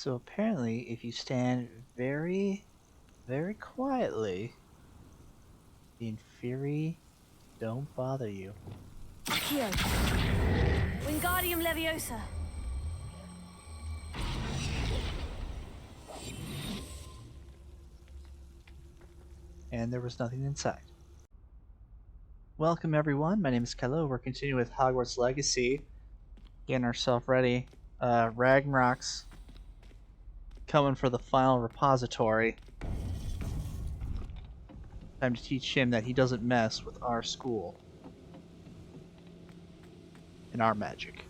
So apparently, if you stand very, very quietly, the Inferi don't bother you. Accio. Wingardium Leviosa. And there was nothing inside. Welcome everyone, my name is Kello. We're continuing with Hogwarts Legacy. Getting ourselves ready. Ranrok's coming for the final repository. Time to teach him that he doesn't mess with our school. And our magic.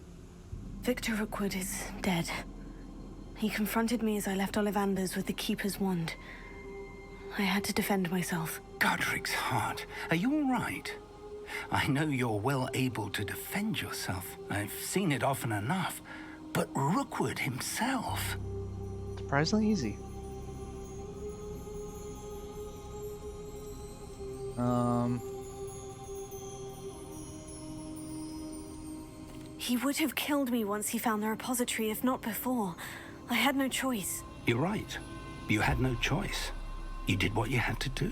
Victor Rookwood is dead. He confronted me as I left Ollivander's with the Keeper's wand. I had to defend myself. Godric's heart, are you all right? I know you're well able to defend yourself. I've seen it often enough. But Rookwood himself... Surprisingly easy. He would have killed me once he found the repository, if not before. I had no choice. You're right. You had no choice. You did what you had to do.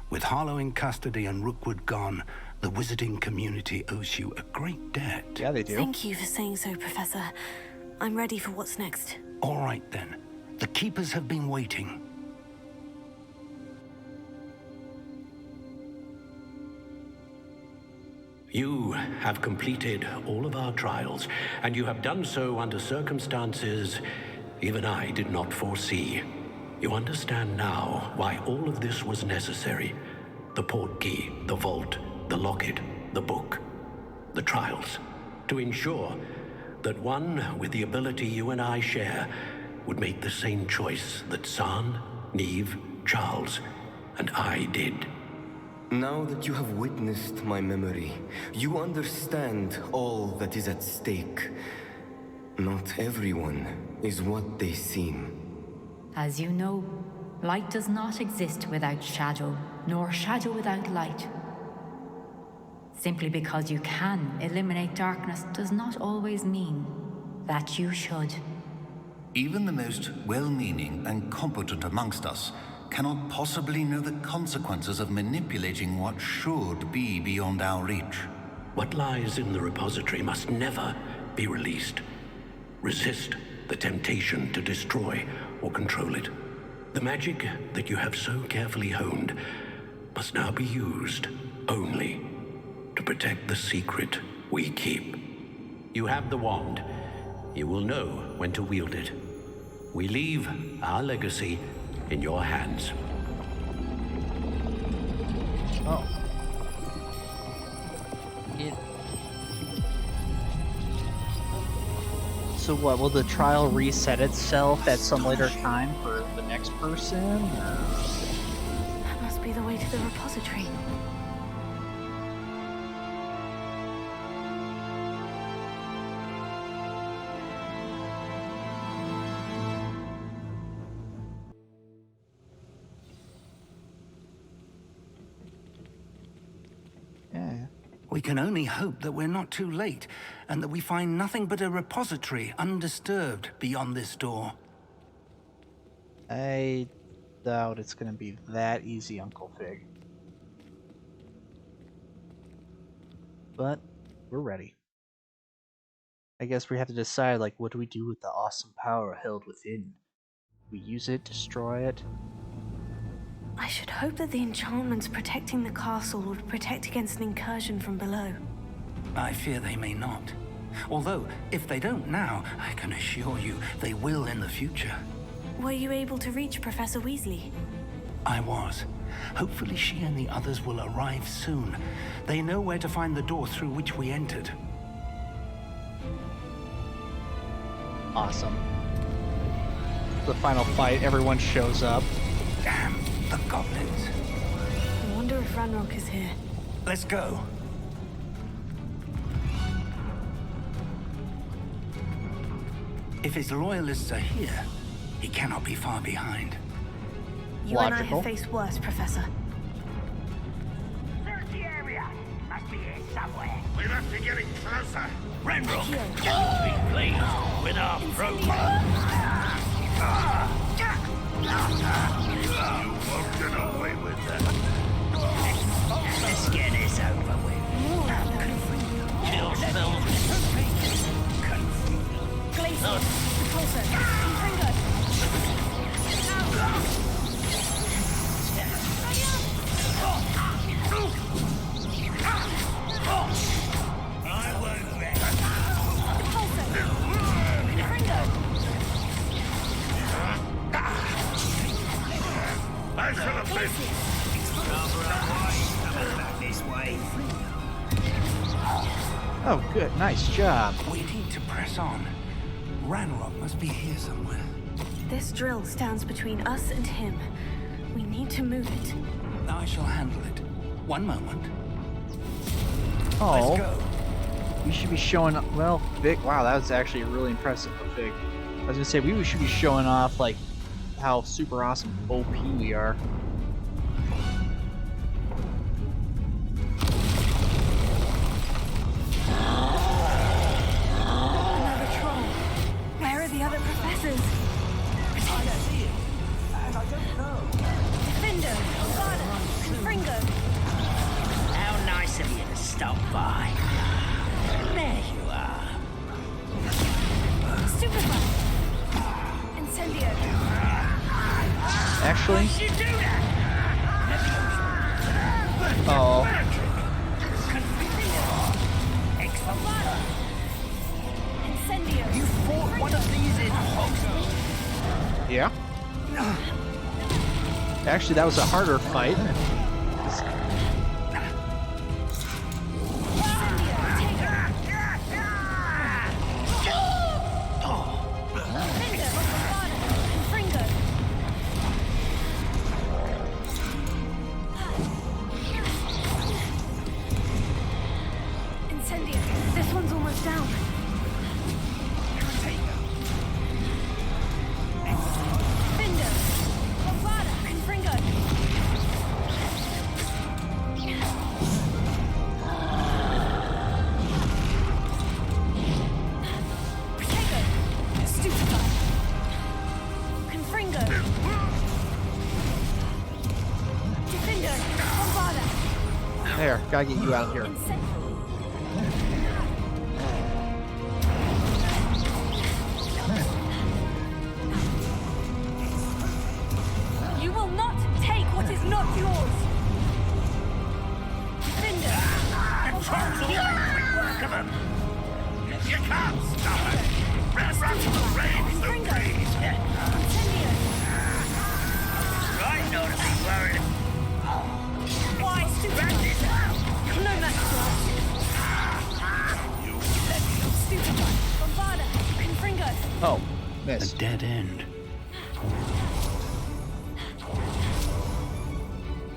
With Harlow in custody and Rookwood gone, the wizarding community owes you a great debt. Yeah, they do. Thank you for saying so, Professor. I'm ready for what's next. All right, then. The Keepers have been waiting. You have completed all of our trials, and you have done so under circumstances even I did not foresee. You understand now why all of this was necessary. The portkey, the vault, the locket, the book, the trials. To ensure that one with the ability you and I share would make the same choice that San, Neve, Charles, and I did. Now that you have witnessed my memory, you understand all that is at stake. Not everyone is what they seem. As you know, light does not exist without shadow, nor shadow without light. Simply because you can eliminate darkness does not always mean that you should. Even the most well-meaning and competent amongst us cannot possibly know the consequences of manipulating what should be beyond our reach. What lies in the repository must never be released. Resist the temptation to destroy or control it. The magic that you have so carefully honed must now be used only to protect the secret we keep. You have the wand. You will know when to wield it. We leave our legacy in your hands. Oh. So what, will the trial reset itself at some later time for the next person? Or? That must be the way to the repository. Yeah. We can only hope that we're not too late, and that we find nothing but a repository undisturbed beyond this door. I doubt it's gonna be that easy, Uncle Fig. But we're ready. I guess we have to decide, like, what do we do with the awesome power held within? We use it, destroy it. I should hope that the enchantments protecting the castle would protect against an incursion from below. I fear they may not. Although, if they don't now, I can assure you they will in the future. Were you able to reach Professor Weasley? I was. Hopefully she and the others will arrive soon. They know where to find the door through which we entered. Awesome. The final fight, everyone shows up. Damn, the goblins. I wonder if Ranrok is here. Let's go. If his loyalists are here, he cannot be far behind. You and I Logical. have faced worse, Professor. Search the area. Must be here somewhere. We must be getting closer. Ranrok, be pleased with our progress. won't get away with that. Let's get this over with. Kill spells. Glacier, repulsor, confringo. I won't rest. Repulsor, confringo. I shall have been. Coming back this way. Oh, good. Nice job. We need to press on. Ranrok must be here somewhere. This drill stands between us and him. We need to move it. I shall handle it. One moment. Oh, Let's go. we should be showing. Well, Vic. Wow, that was actually really impressive of Vic. I was gonna say we should be showing off like how super awesome OP we are. Another troll. Where are the other professors? I see it, and I don't know. Defender, Avada, confringo. How nice of you to stop by. There you are. Stupefy. Incendio. Actually, You do that! oh, Avada. Incendio. You fought one of these in Hogwarts. yeah. Actually, that was a harder fight. This one's almost down. Finder. Avada. Confringo. Protego. Stupefy. Confringo. Defender. Avada. There, gotta get you out of here. You will not take what is not yours. Defender. Controls all the work of them. You can't stop it. Ranrok reigns supreme. Incendio. I know to be worried. Why, stupid? You're no match for us. Stupefy. Avada. Confringo. Oh, A miss. dead end.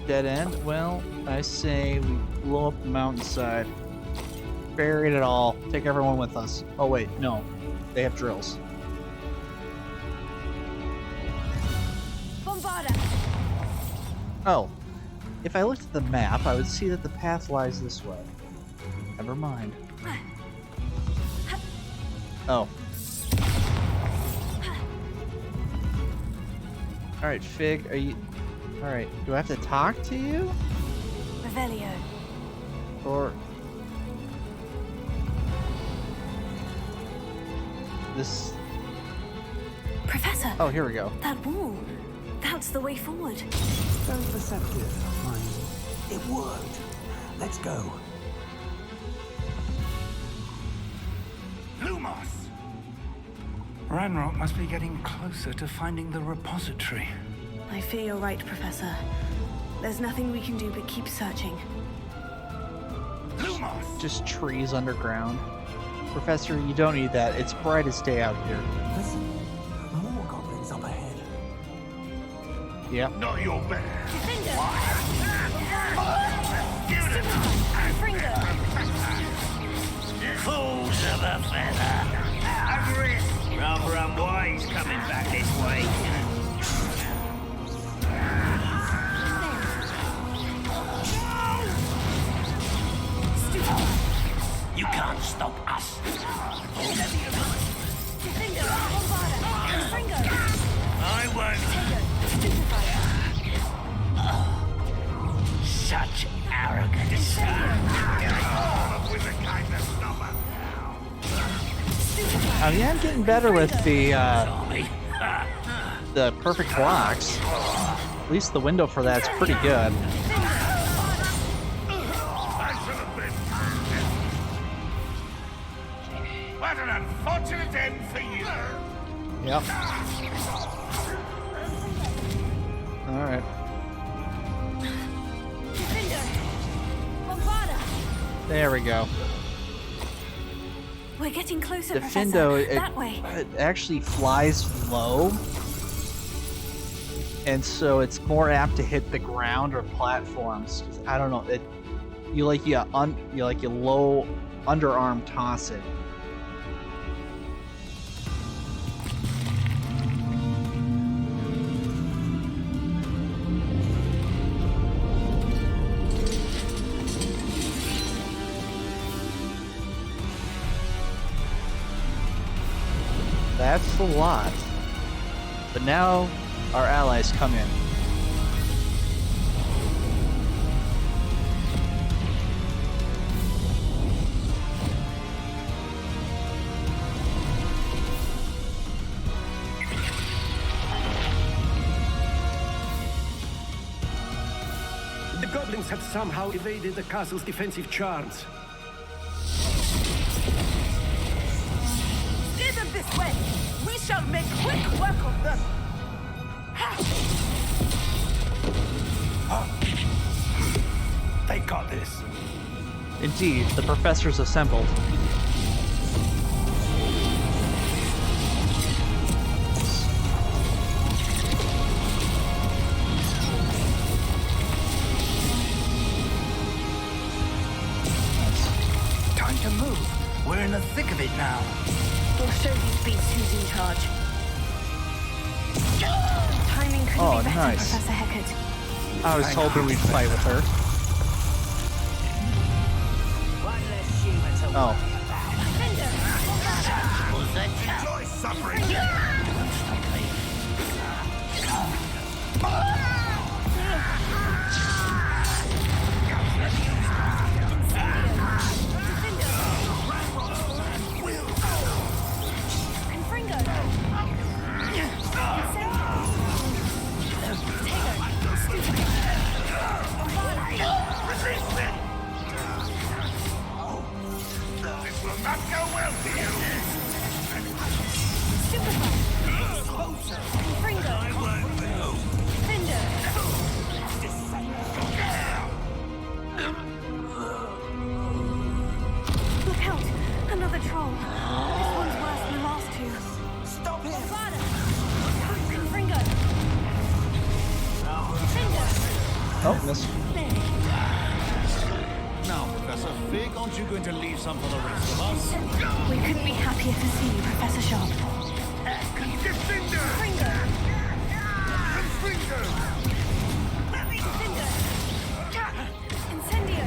Dead end? Well, I say we blow up the mountainside. Bury it all. Take everyone with us. Oh wait, no. They have drills. Bombarda. Oh. If I looked at the map, I would see that the path lies this way. Never mind. Oh. Alright, Fig, are you... Alright, do I have to talk to you? Revelio. Or... This... Professor. Oh, here we go. That wall. That's the way forward. Very perceptive, mind. It worked. Let's go. Lumos! Ranrok must be getting closer to finding the repository. I fear you're right, Professor. There's nothing we can do but keep searching. Lumos! Just trees underground. Professor, you don't need that. It's bright as day out here. Listen, more goblins up ahead. Yep. Not your best. Defender. Fringo. Fools of a feather. A risk. Rather unwise coming back this way. You can't stop us. Defender. Bombarda. Fringo. I won't. I mean, I'm getting better with the perfect blocks. At least the window for that's pretty good. What an unfortunate end for you. Yep. Alright. There we go. We're getting closer, Defendo, Professor. That way. it actually flies low, and so it's more apt to hit the ground or platforms. I don't know. You low underarm toss it. That's a lot. But now our allies come in. The goblins have somehow evaded the castle's defensive charms. Steer them this way! We shall make quick work of them! They got this. Indeed, the professors assembled. Time to move. We're in the thick of it now. We'll show these beasts who's in charge. Timing couldn't Oh, be better, nice. Professor Hecat. I was hoping we'd fight with her. Oh. Enjoy suffering. This will not go well for you. Look out! Another troll. This one's worse than the last two. Stop him. Confringo! Oh, missed. Now, Professor Fig, aren't you going to leave some for the rest of us? We couldn't be happier to see you, Professor Sharp. Defender. Confringo. Incendio!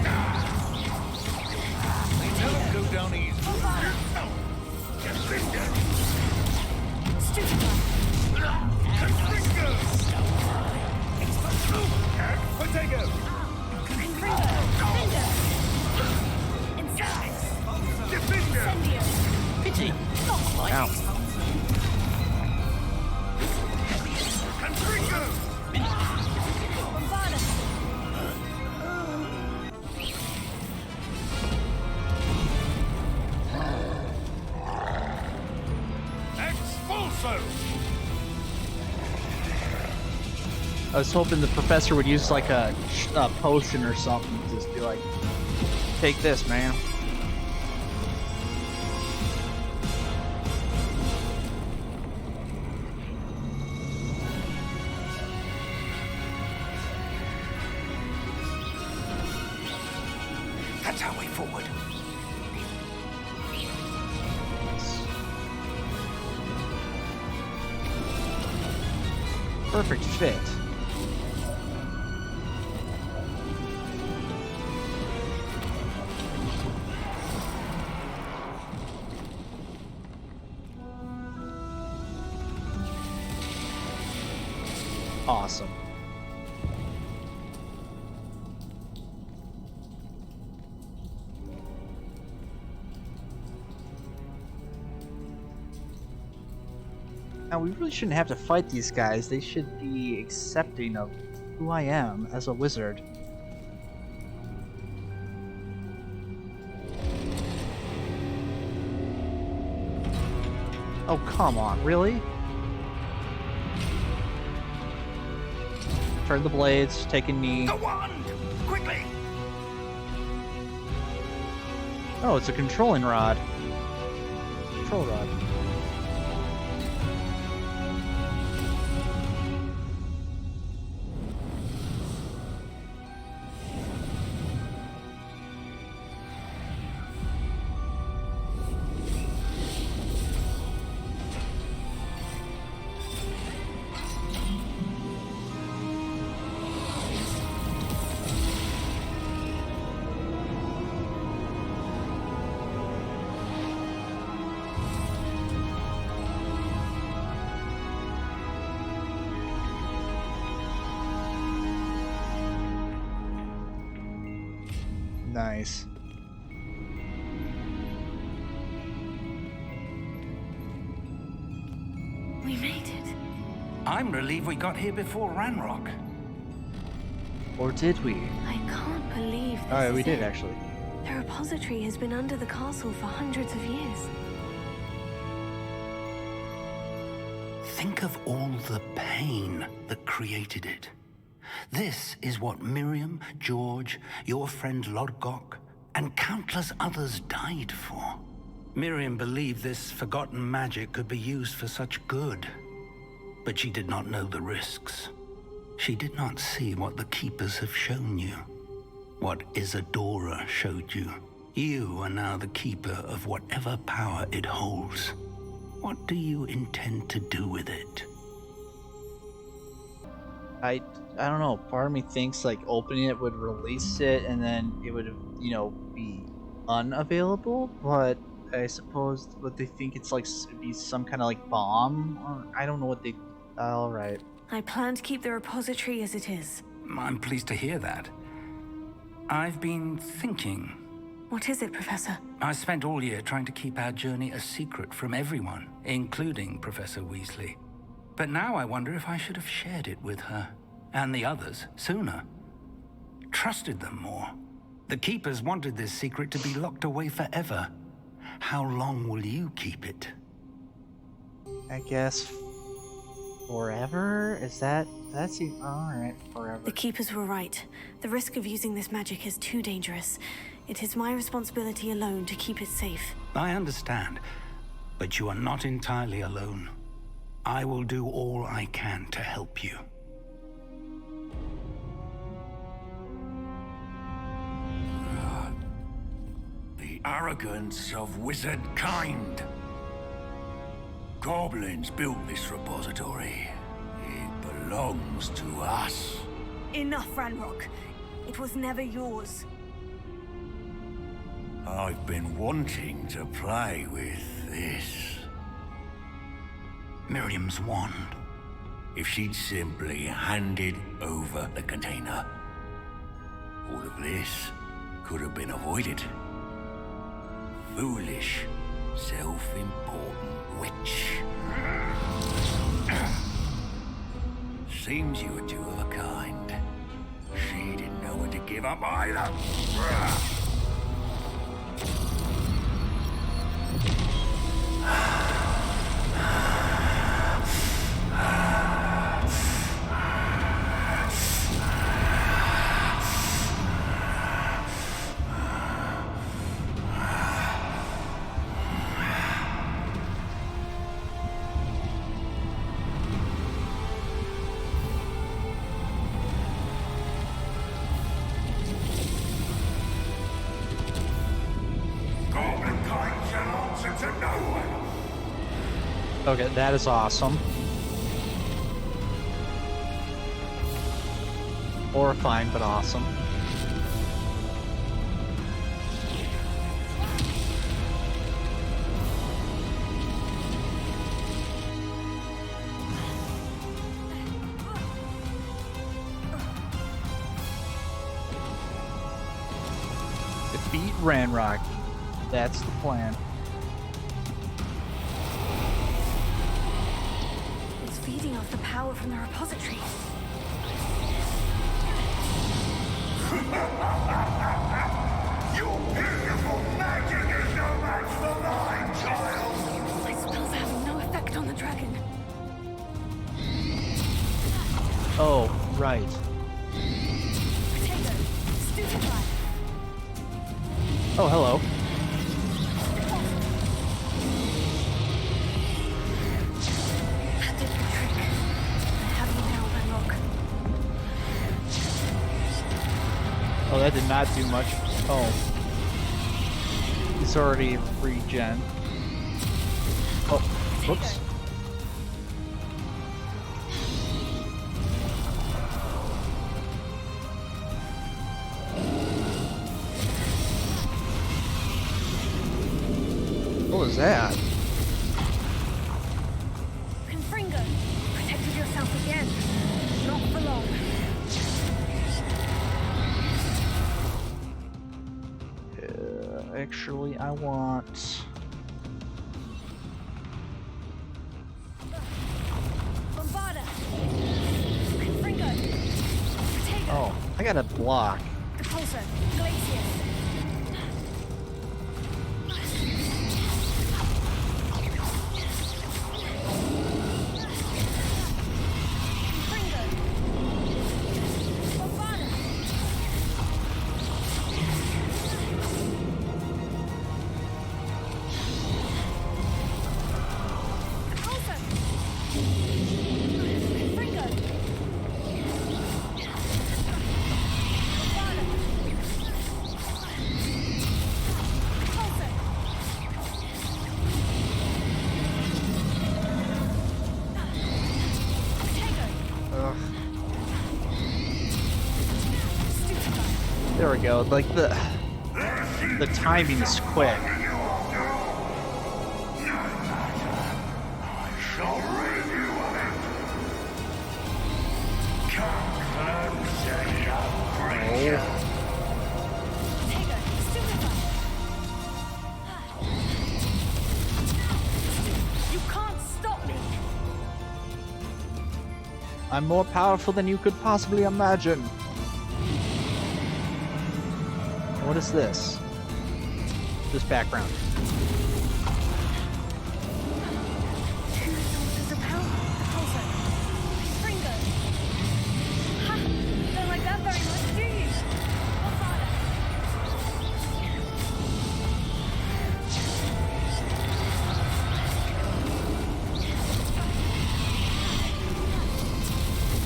Tell them go down easy. Defender. Stupefy! Confringo. And Potato. Confringo! Defender! Defender. Incendio! Pity. Not quite. Ow. Confringo. Bombarda! Expulso. I was hoping the professor would use like a potion or something. Just be like, take this, man. That's our way forward. Perfect fit. Awesome. Now, we really shouldn't have to fight these guys. They should be accepting of who I am as a wizard. Oh, come on, really? Turn the blades, take a knee. The wand! Quickly! Oh, it's a controlling rod. Control rod. Nice. We made it. I'm relieved we got here before Ranrok. Or did we? I can't believe this. Oh, we is did it. actually. The repository has been under the castle for hundreds of years. Think of all the pain that created it. This is what Miriam, George, your friend Lodgok, and countless others died for. Miriam believed this forgotten magic could be used for such good, but she did not know the risks. She did not see what the Keepers have shown you, what Isadora showed you. You are now the Keeper of whatever power it holds. What do you intend to do with it? I don't know. Part of me thinks like opening it would release it, and then it would, you know, be unavailable. But I suppose what they think it's like be some kind of like bomb, or I don't know what they. All right. I plan to keep the repository as it is. I'm pleased to hear that. I've been thinking. What is it, Professor? I spent all year trying to keep our journey a secret from everyone, including Professor Weasley. But now I wonder if I should have shared it with her, and the others, sooner. Trusted them more. The Keepers wanted this secret to be locked away forever. How long will you keep it? I guess forever? Is that alright, forever. The Keepers were right. The risk of using this magic is too dangerous. It is my responsibility alone to keep it safe. I understand, but you are not entirely alone. I will do all I can to help you. The arrogance of wizard kind. Goblins built this repository. It belongs to us. Enough, Ranrok. It was never yours. I've been wanting to play with this. Miriam's wand. If she'd simply handed over the container, all of this could have been avoided. Foolish, self-important witch. Seems you were two of a kind. She didn't know when to give up either. Okay, that is awesome. Horrifying, but awesome. Defeat Ranrok. That's the plan. off the power from the repository. Your beautiful magic is no match for mine, child! My spells are having no effect on the dragon. Oh, right. Potato, stupefy. Oh, hello. That did the trick. I have you now, Ranrok. Oh, that did not do much. Oh. It's already regen. Oh, whoops. What was that? Confringo, protected yourself again. Not for long. Actually, I want... Bombarda. Confringo. Potato. Oh, I got a block. Repulsor. Glacius. Confringo. Bombarda. Repulsor. Confringo. Bombarda. Repulsor. Potato. Ugh. Stupefy. There we go. Like the timing is quick. Shall rid you of it! Come and say your creature! Potato. Stupefy. You can't stop me. I'm more powerful than you could possibly imagine. What is this? This background. Sources of power. Repulsor. Confringo. Ha! Don't like that very much, do you? Bombarda.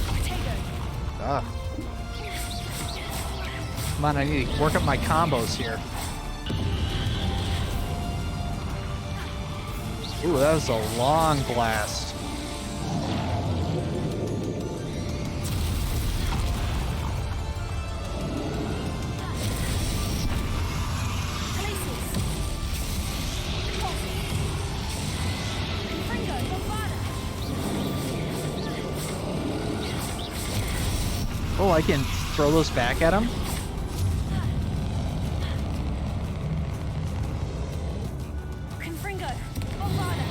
Potato. Ah. Come on, I need to work up my combos here. Ooh, that was a long blast. Glacius. Repulsor. Confringo. Bombarda. Oh, I can throw those back at him? Confringo. Bombarda.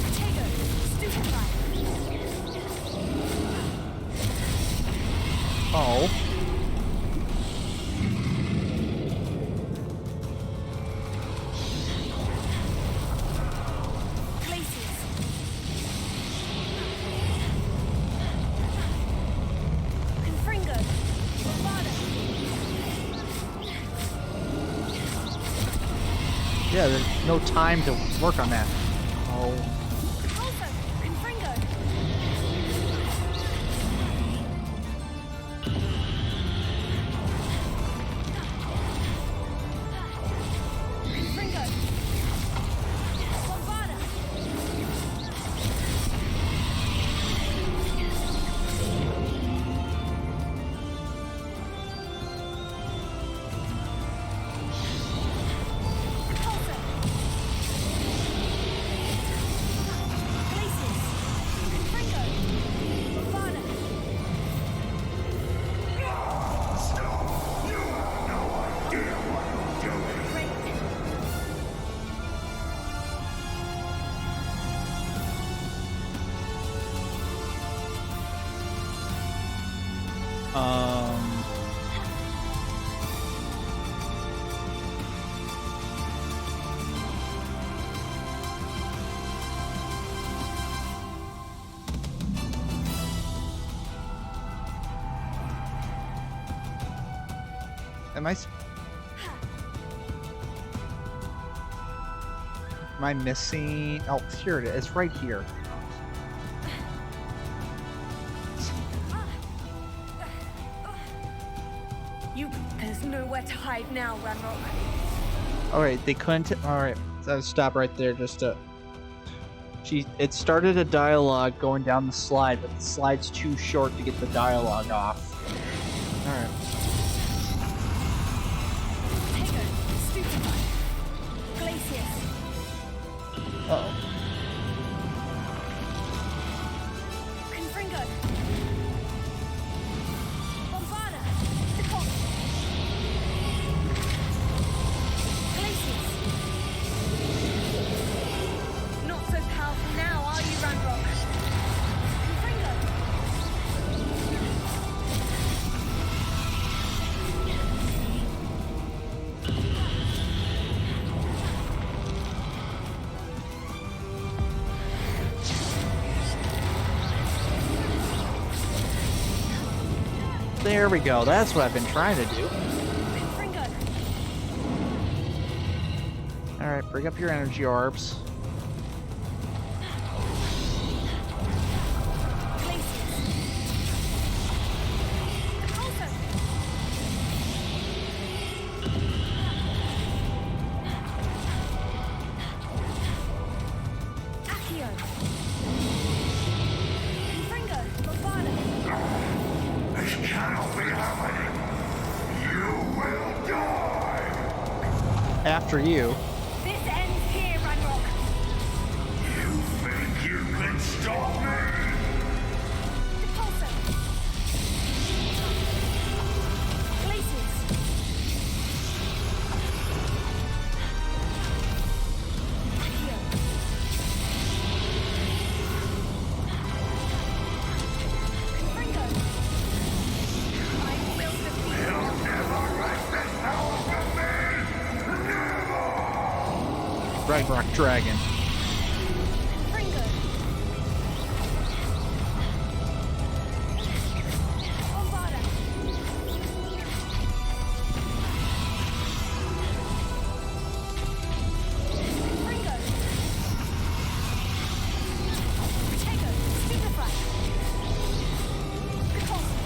Potato. Stupefy. Oh. Glacius. Confringo. Bombarda. Yeah, there's no time to work on that. Oh. Repulsor. Confringo. Confringo. Bombarda. Repulsor. Um. Am I missing? Oh, here it is. It's right here. There's nowhere to hide now, Ranrok. Alright, they couldn't. Alright, so stop right there just to. It started a dialogue going down the slide, but the slide's too short to get the dialogue off. Alright. Uh-oh. There we go. That's what I've been trying to do. Alright, bring up your energy orbs. After you. This ends here, Ranrok. You think you can stop me? Repulsor. Glaciers. Accio. Confringo. I will defeat you. You'll never wrest this power from me! Ranrok Dragon. Confringo. Bombarda. Confringo. Protego. Stupefy. Repulsor.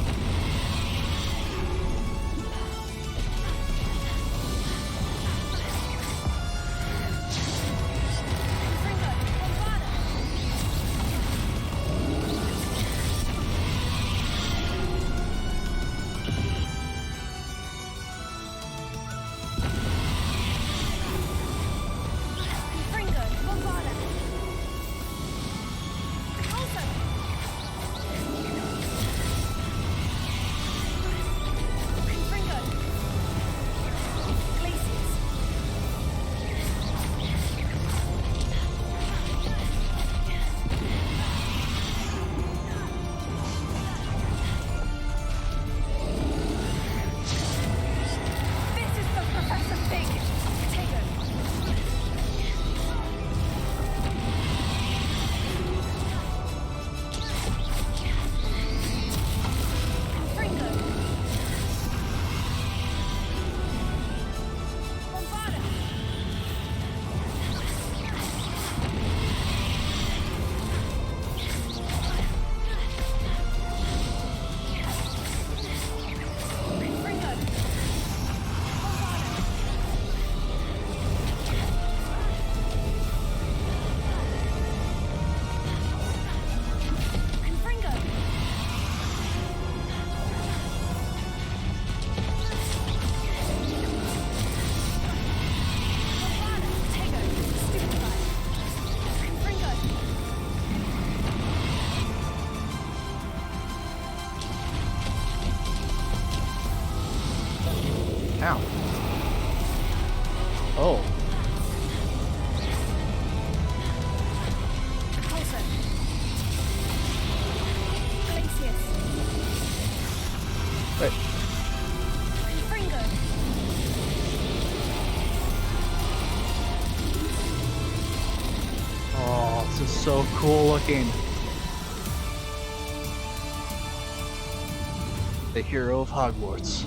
is so cool looking. The hero of Hogwarts.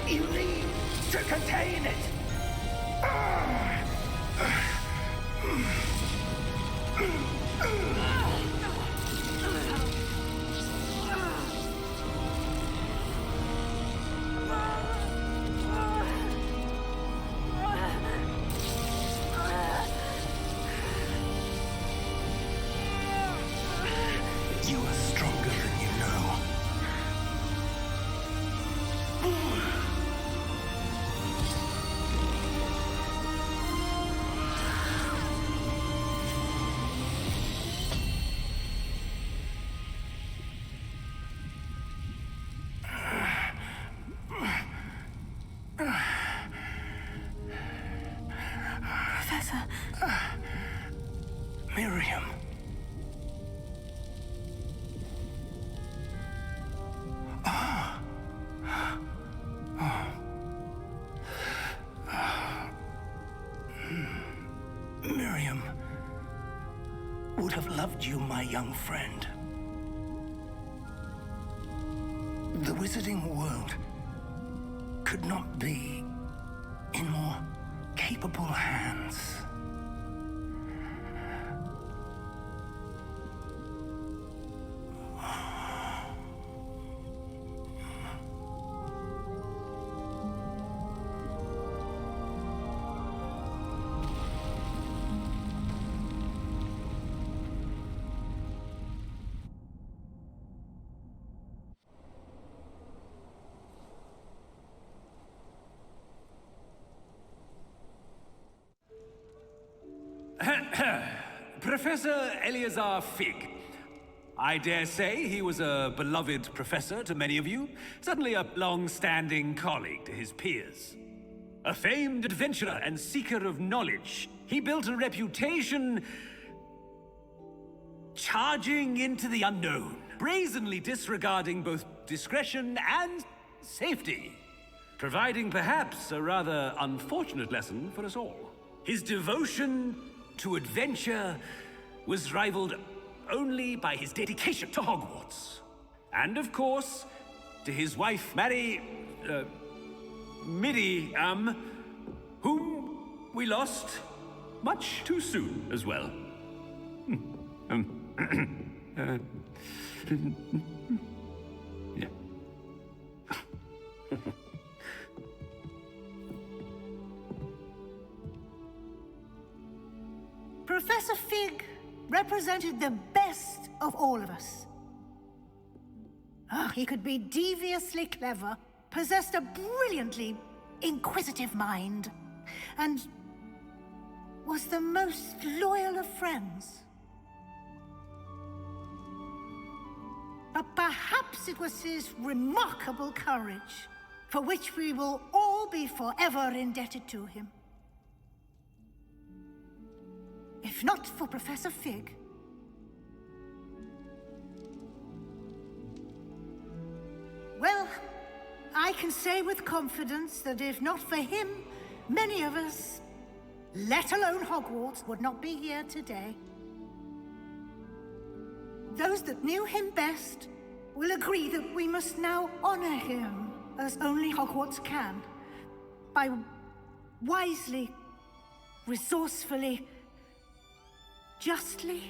You need to contain it! You are stronger than you know. Professor. Miriam. Miriam would have loved you, my young friend. The wizarding world could not be in more capable hands. Professor Eleazar Fig. I dare say he was a beloved professor to many of you, certainly a long-standing colleague to his peers. A famed adventurer and seeker of knowledge, he built a reputation charging into the unknown, brazenly disregarding both discretion and safety, providing perhaps a rather unfortunate lesson for us all. His devotion to adventure was rivaled only by his dedication to Hogwarts. And of course, to his wife, Miri, whom we lost much too soon as well. Yeah. Professor Fig represented the best of all of us. He could be deviously clever, possessed a brilliantly inquisitive mind, and was the most loyal of friends. But perhaps it was his remarkable courage, for which we will all be forever indebted to him. If not for Professor Fig, well, I can say with confidence that if not for him, many of us, let alone Hogwarts, would not be here today. Those that knew him best will agree that we must now honor him as only Hogwarts can, by wisely resourcefully, justly,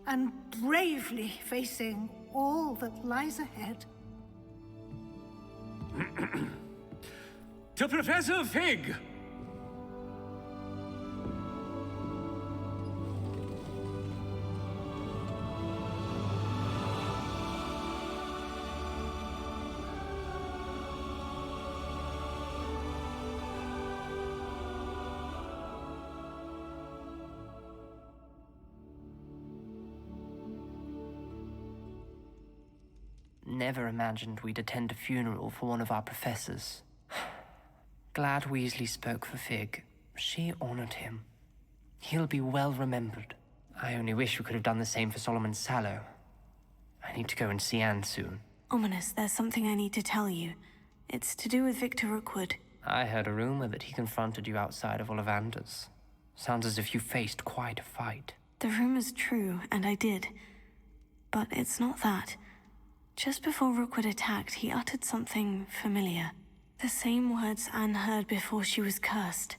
and bravely facing all that lies ahead. To Professor Fig! Never imagined we'd attend a funeral for one of our professors. Glad Weasley spoke for Fig. She honored him. He'll be well remembered. I only wish we could have done the same for Solomon Sallow. I need to go and see Anne soon. Ominis, there's something I need to tell you. It's to do with Victor Rookwood. I heard a rumor that he confronted you outside of Ollivander's. Sounds as if you faced quite a fight. The rumor's true, and I did. But it's not that. Just before Rookwood attacked, he uttered something familiar. The same words Anne heard before she was cursed.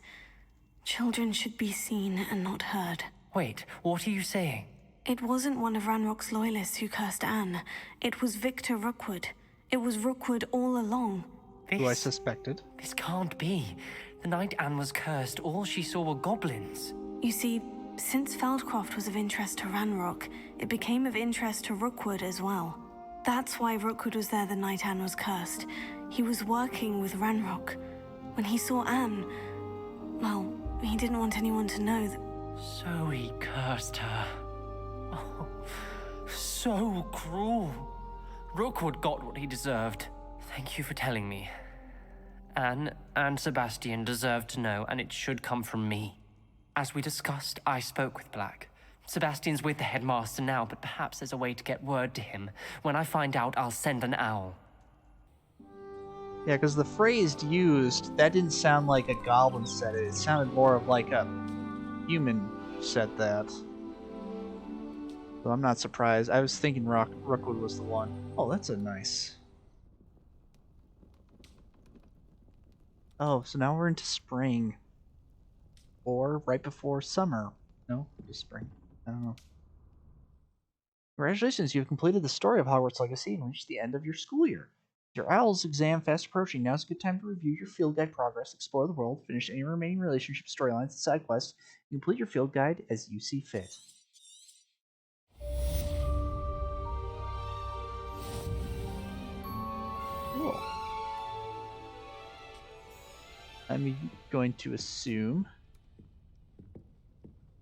Children should be seen and not heard. Wait, what are you saying? It wasn't one of Ranrock's loyalists who cursed Anne. It was Victor Rookwood. It was Rookwood all along. Who I suspected. This can't be. The night Anne was cursed, all she saw were goblins. You see, since Feldcroft was of interest to Ranrock, it became of interest to Rookwood as well. That's why Rookwood was there the night Anne was cursed. He was working with Ranrock. When he saw Anne, well, he didn't want anyone to know that... So he cursed her. Oh, so cruel. Rookwood got what he deserved. Thank you for telling me. Anne and Sebastian deserve to know, and it should come from me. As we discussed, I spoke with Black. Sebastian's with the headmaster now, but perhaps there's a way to get word to him. When I find out, I'll send an owl. Yeah, because the phrase used, that didn't sound like a goblin said it. It sounded more of like a human said that. So I'm not surprised. I was thinking Rookwood was the one. Oh, that's a nice... Oh, so now we're into spring. Or right before summer. No, just spring. I don't know. Congratulations, you have completed the story of Hogwarts Legacy and reached the end of your school year. Your OWL's exam fast approaching. Now's a good time to review your field guide progress, explore the world, finish any remaining relationship storylines and side quests, and complete your field guide as you see fit. Cool. I'm going to assume...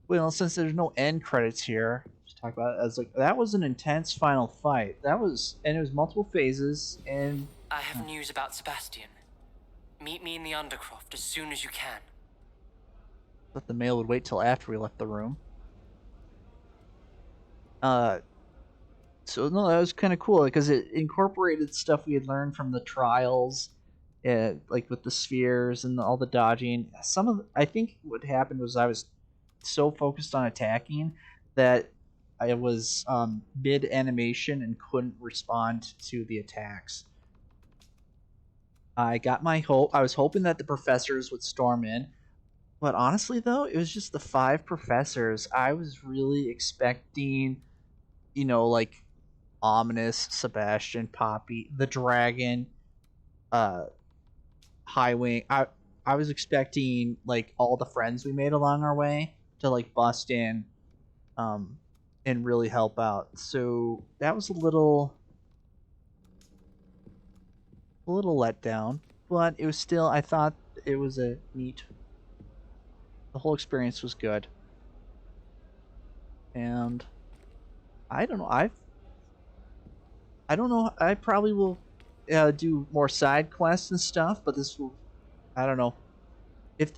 Well, since there's no end credits here, just talk about it as like that was an intense final fight. That was, and it was multiple phases. And I have news about Sebastian. Meet me in the Undercroft as soon as you can. But the mail would wait till after we left the room. So no, that was kind of cool because it incorporated stuff we had learned from the trials, like with the spheres and all the dodging. I think what happened was I was so focused on attacking that I was mid animation and couldn't respond to the attacks. I got my hope. I was hoping that the professors would storm in, but honestly though, it was just the 5 professors. I was really expecting, you know, like Ominis, Sebastian, Poppy, the dragon, Highwing. I was expecting like all the friends we made along our way to like bust in and really help out. So that was a little let down, but it was still, I thought it was a neat, the whole experience was good. And I don't know, I don't know, I probably will do more side quests and stuff, but this will, I don't know, if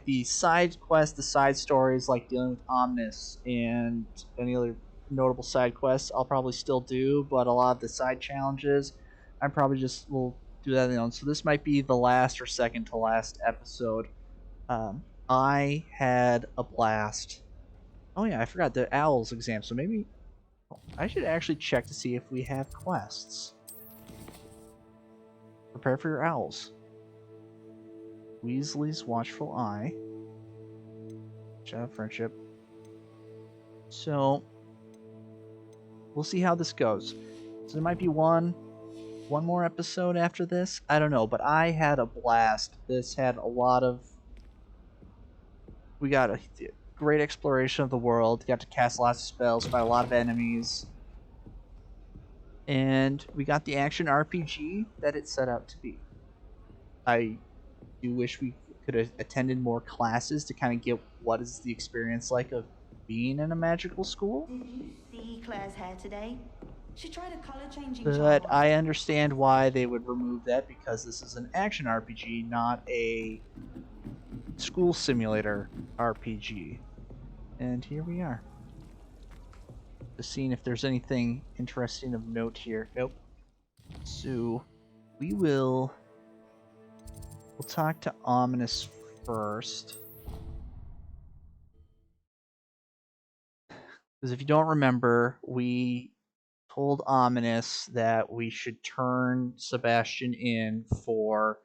the side quests, the side stories, like dealing with Omnis and any other notable side quests, I'll probably still do, but a lot of the side challenges, I probably just will do that on my own. So this might be the last or second to last episode. I had a blast. Oh yeah, I forgot the OWL's exam, so maybe I should actually check to see if we have quests. Prepare for your OWLs. Weasley's Watchful Eye. Shout out friendship. So we'll see how this goes. So there might be one more episode after this. I don't know, but I had a blast. This had a lot of. We got a great exploration of the world. Got to cast lots of spells, fight a lot of enemies, and we got the action RPG that it set out to be. I do wish we could have attended more classes to kind of get what is the experience like of being in a magical school. Did you see Claire's hair today? She tried a color changing But charm. I understand why they would remove that, because this is an action RPG, not a school simulator RPG. And here we are. Just seeing if there's anything interesting of note here. Nope. So we'll talk to Ominis first. Because if you don't remember, we told Ominis that we should turn Sebastian in for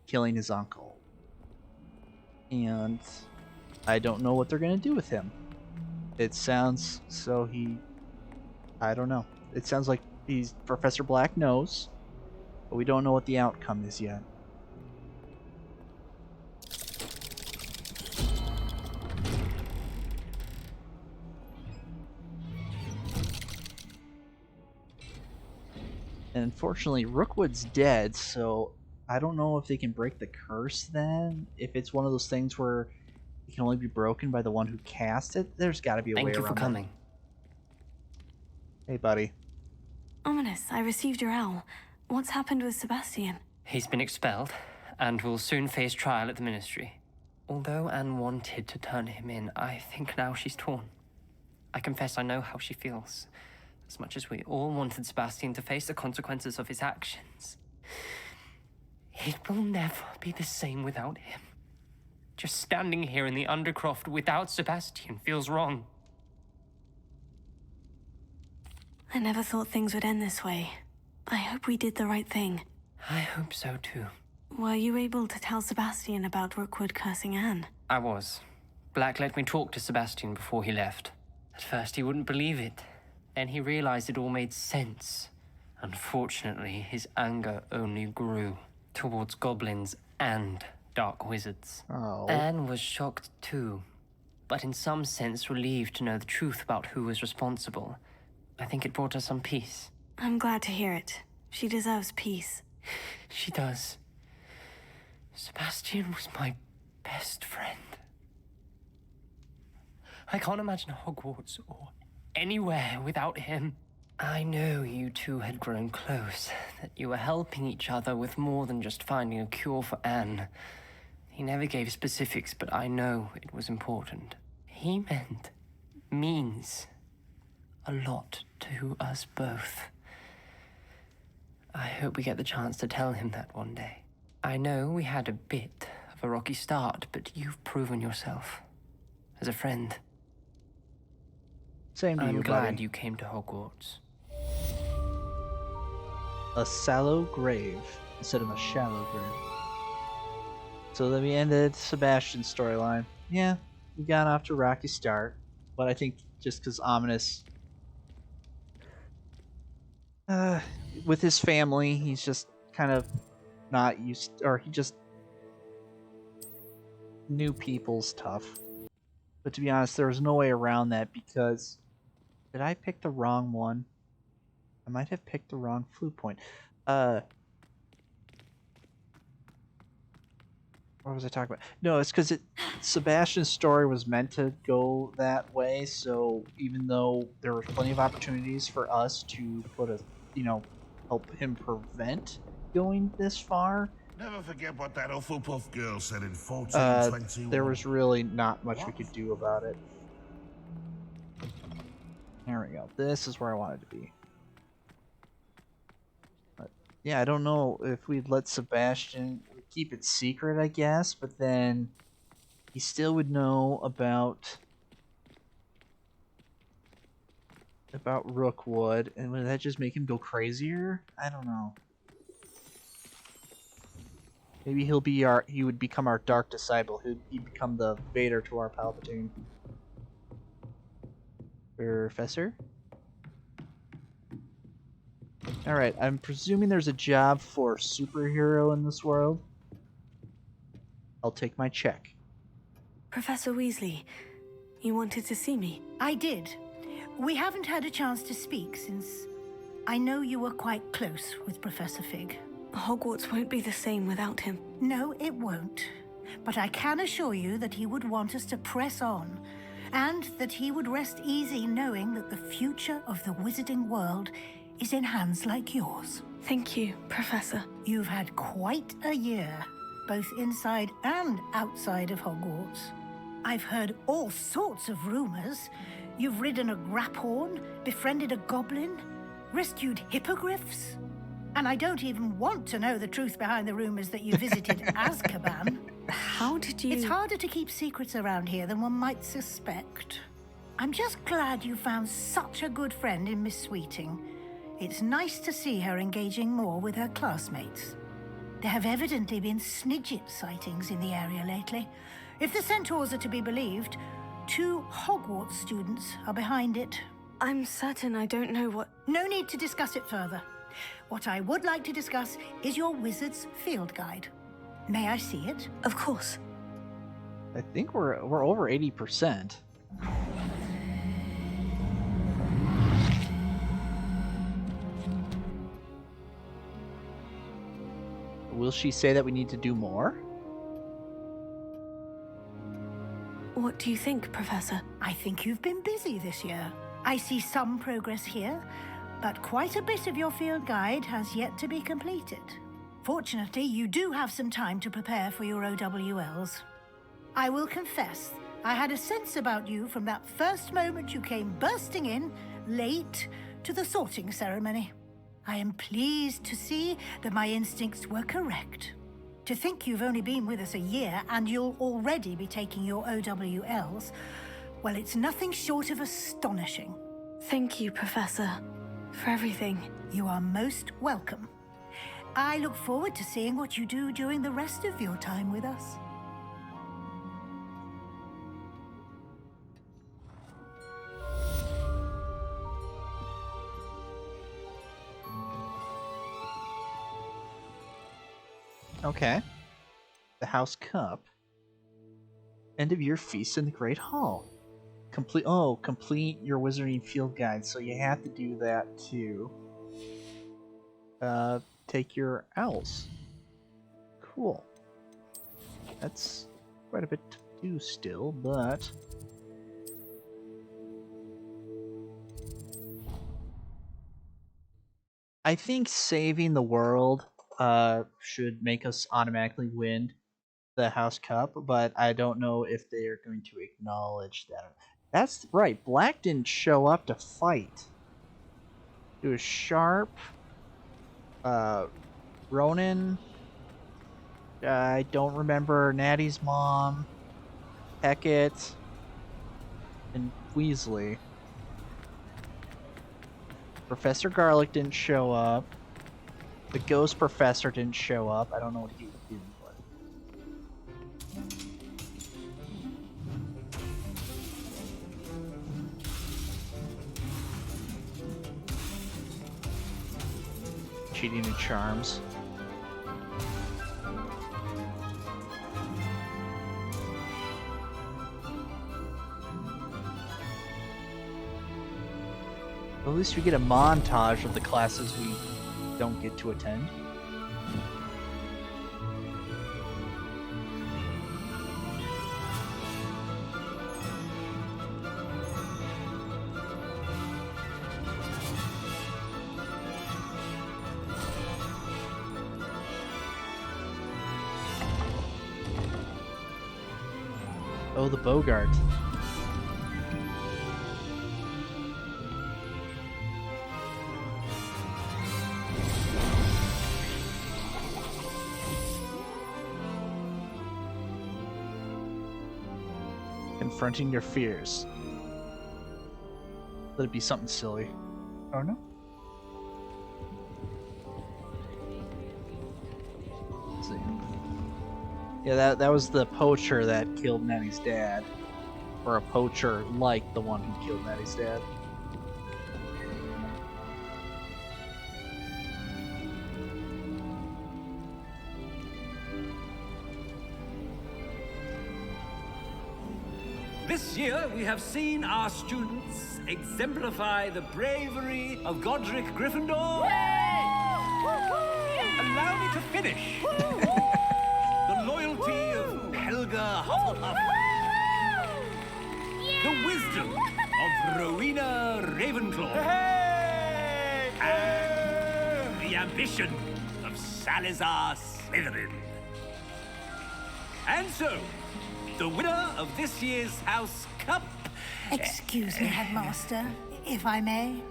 killing his uncle. And I don't know what they're going to do with him. It sounds I don't know. It sounds like Professor Black knows, but we don't know what the outcome is yet. And unfortunately, Rookwood's dead, so I don't know if they can break the curse then. If it's one of those things where it can only be broken by the one who cast it, there's got to be a way around it. Thank you for coming. Hey, buddy. Ominis, I received your owl. What's happened with Sebastian? He's been expelled, and will soon face trial at the Ministry. Although Anne wanted to turn him in, I think now she's torn. I confess I know how she feels. As much as we all wanted Sebastian to face the consequences of his actions, it will never be the same without him. Just standing here in the Undercroft without Sebastian feels wrong. I never thought things would end this way. I hope we did the right thing. I hope so too. Were you able to tell Sebastian about Rookwood cursing Anne? I was. Black let me talk to Sebastian before he left. At first he wouldn't believe it. Then he realized it all made sense. Unfortunately, his anger only grew towards goblins and dark wizards. Oh. Anne was shocked too, but in some sense relieved to know the truth about who was responsible. I think it brought her some peace. I'm glad to hear it. She deserves peace. She does. Sebastian was my best friend. I can't imagine Hogwarts or anywhere without him. I know you two had grown close, that you were helping each other with more than just finding a cure for Anne. He never gave specifics, but I know it was important. He means a lot to us both. I hope we get the chance to tell him that one day. I know we had a bit of a rocky start, but you've proven yourself as a friend. Same to you, buddy. I'm glad you came to Hogwarts. A sallow grave instead of a shallow grave. So then we ended Sebastian's storyline. Yeah, we got off to a rocky start, but I think just because Ominis, with his family, he's just kind of not used, or he just new people's tough. But to be honest, there was no way around that, because did I pick the wrong one? I might have picked the wrong flute point. What was I talking about? No, it's because Sebastian's story was meant to go that way. So even though there were plenty of opportunities for us to put help him prevent going this far, never forget what that Hufflepuff girl said in 1421. there was really not much we could do about it. There we go. This is where I wanted to be. But yeah, I don't know if we'd let Sebastian keep it secret, I guess, but then he still would know about Rookwood, and would that just make him go crazier? I don't know. Maybe he would become our dark disciple. He'd become the Vader to our Palpatine. Professor? Alright, I'm presuming there's a job for superhero in this world. I'll take my check. Professor Weasley, you wanted to see me? I did. We haven't had a chance to speak since I know you were quite close with Professor Fig. Hogwarts won't be the same without him. No, it won't. But I can assure you that he would want us to press on, and that he would rest easy knowing that the future of the wizarding world is in hands like yours. Thank you, Professor. You've had quite a year, both inside and outside of Hogwarts. I've heard all sorts of rumors. You've ridden a graphorn, befriended a goblin, rescued hippogriffs. And I don't even want to know the truth behind the rumors that you visited Azkaban. How did you... It's harder to keep secrets around here than one might suspect. I'm just glad you found such a good friend in Miss Sweeting. It's nice to see her engaging more with her classmates. There have evidently been Snidget sightings in the area lately. If the Centaurs are to be believed, 2 Hogwarts students are behind it. I'm certain I don't know what... No need to discuss it further. What I would like to discuss is your wizard's field guide. May I see it? Of course. I think we're over 80%. Will she say that we need to do more? What do you think, Professor? I think you've been busy this year. I see some progress here, but quite a bit of your field guide has yet to be completed. Fortunately, you do have some time to prepare for your OWLs. I will confess, I had a sense about you from that first moment you came bursting in, late, to the sorting ceremony. I am pleased to see that my instincts were correct. To think you've only been with us a year and you'll already be taking your OWLs, well, it's nothing short of astonishing. Thank you, Professor, for everything. You are most welcome. I look forward to seeing what you do during the rest of your time with us. Okay. The House Cup. End of year feast in the Great Hall. Complete your Wizarding Field Guide, so you have to do that to take your owls. Cool. That's quite a bit to do still, but I think saving the world should make us automatically win the House Cup, but I don't know if they are going to acknowledge that. That's right, Black didn't show up to fight. It was Sharp, Ronan, I don't remember Natty's mom, Beckett, and Weasley. Professor Garlic didn't show up. The Ghost Professor didn't show up. I don't know what he was doing. Cheating and charms. At least we get a montage of the classes we don't get to attend. Oh, the Bogart. Confronting your fears. Let it be something silly. Oh no? Let's see. Yeah, that was the poacher that killed Nenny's dad. Or a poacher like the one who killed Nenny's dad. This year, we have seen our students exemplify the bravery of Godric Gryffindor. Allow me to finish. The loyalty of Helga Hufflepuff. The wisdom of Rowena Ravenclaw. And the ambition of Salazar Slytherin. And so, the winner of this year's House Cup... Excuse me, Headmaster, if I may.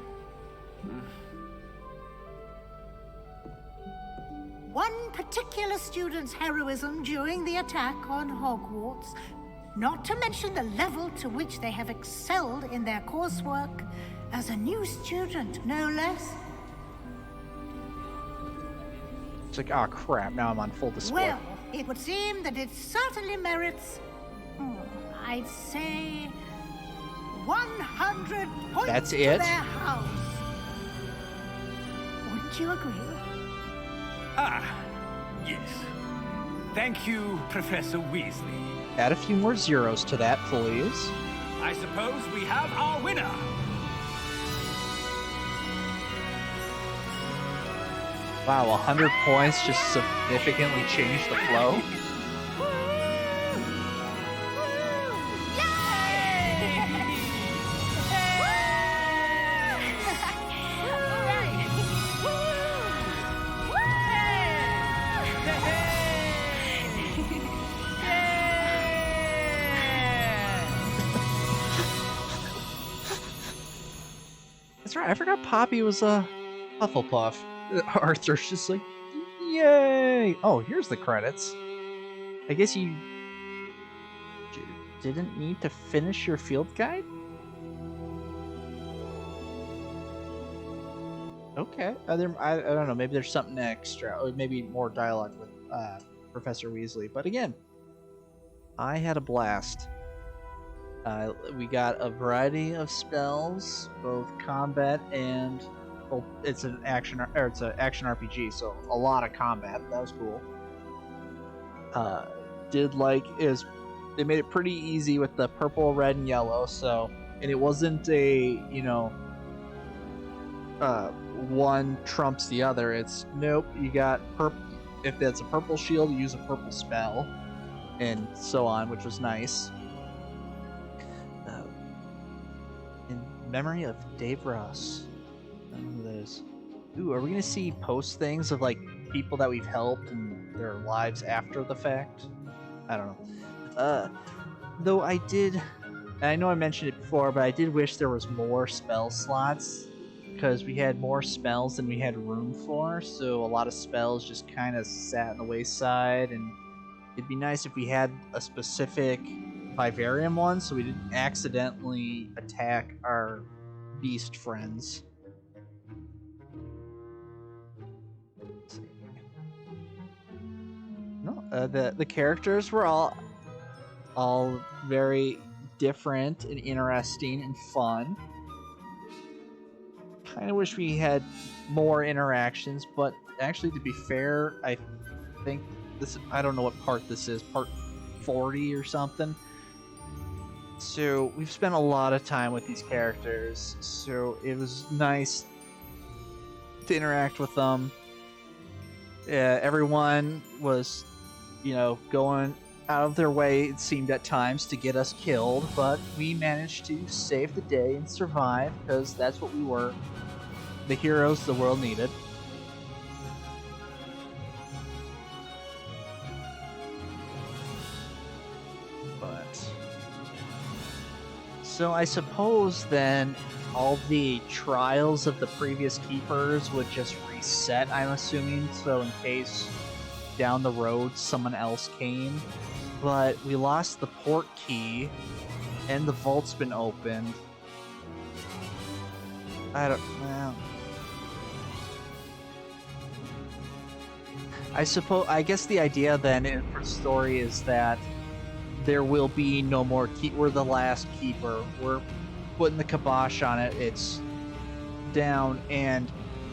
One particular student's heroism during the attack on Hogwarts, not to mention the level to which they have excelled in their coursework, as a new student, no less. It's like, oh crap, now I'm on full display. Well, it would seem that it certainly merits, I'd say, 100 points That's to it? their house. Wouldn't you agree? Ah, yes. Thank you, Professor Weasley. Add a few more zeros to that, please. I suppose we have our winner. Wow, 100 points just significantly changed the flow. That's right, I forgot Poppy was a Hufflepuff. Arthur's just like, yay! Oh, here's the credits. I guess you didn't need to finish your field guide? Okay. I don't know, maybe there's something extra, or maybe more dialogue with Professor Weasley. But again, I had a blast. We got a variety of spells, both combat and it's an action RPG, so a lot of combat. That was cool. They made it pretty easy with the purple, red, and yellow. So, and it wasn't a one trumps the other. It's nope. You got if that's a purple shield, you use a purple spell, and so on, which was nice. In memory of Dave Ross. I don't know who that is. Ooh, are we gonna see post things of like people that we've helped and their lives after the fact? I don't know. Though I know I mentioned it before, but I did wish there was more spell slots because we had more spells than we had room for, so a lot of spells just kind of sat in the wayside, and it'd be nice if we had a specific Vivarium one so we didn't accidentally attack our beast friends. No, the characters were all very different and interesting and fun. Kind of wish we had more interactions, but actually, to be fair, I think I don't know what part this is, part 40 or something. So we've spent a lot of time with these characters, so it was nice to interact with them. Everyone was, going out of their way, it seemed at times, to get us killed, but we managed to save the day and survive, because that's what we were. The heroes the world needed. So I suppose then all the trials of the previous keepers would just reset, I'm assuming, so in case down the road someone else came. But we lost the port key, and the vault's been opened. I don't know. I guess the idea then for the story is that there will be no more we're the last keeper. We're putting the kibosh on it. It's down, and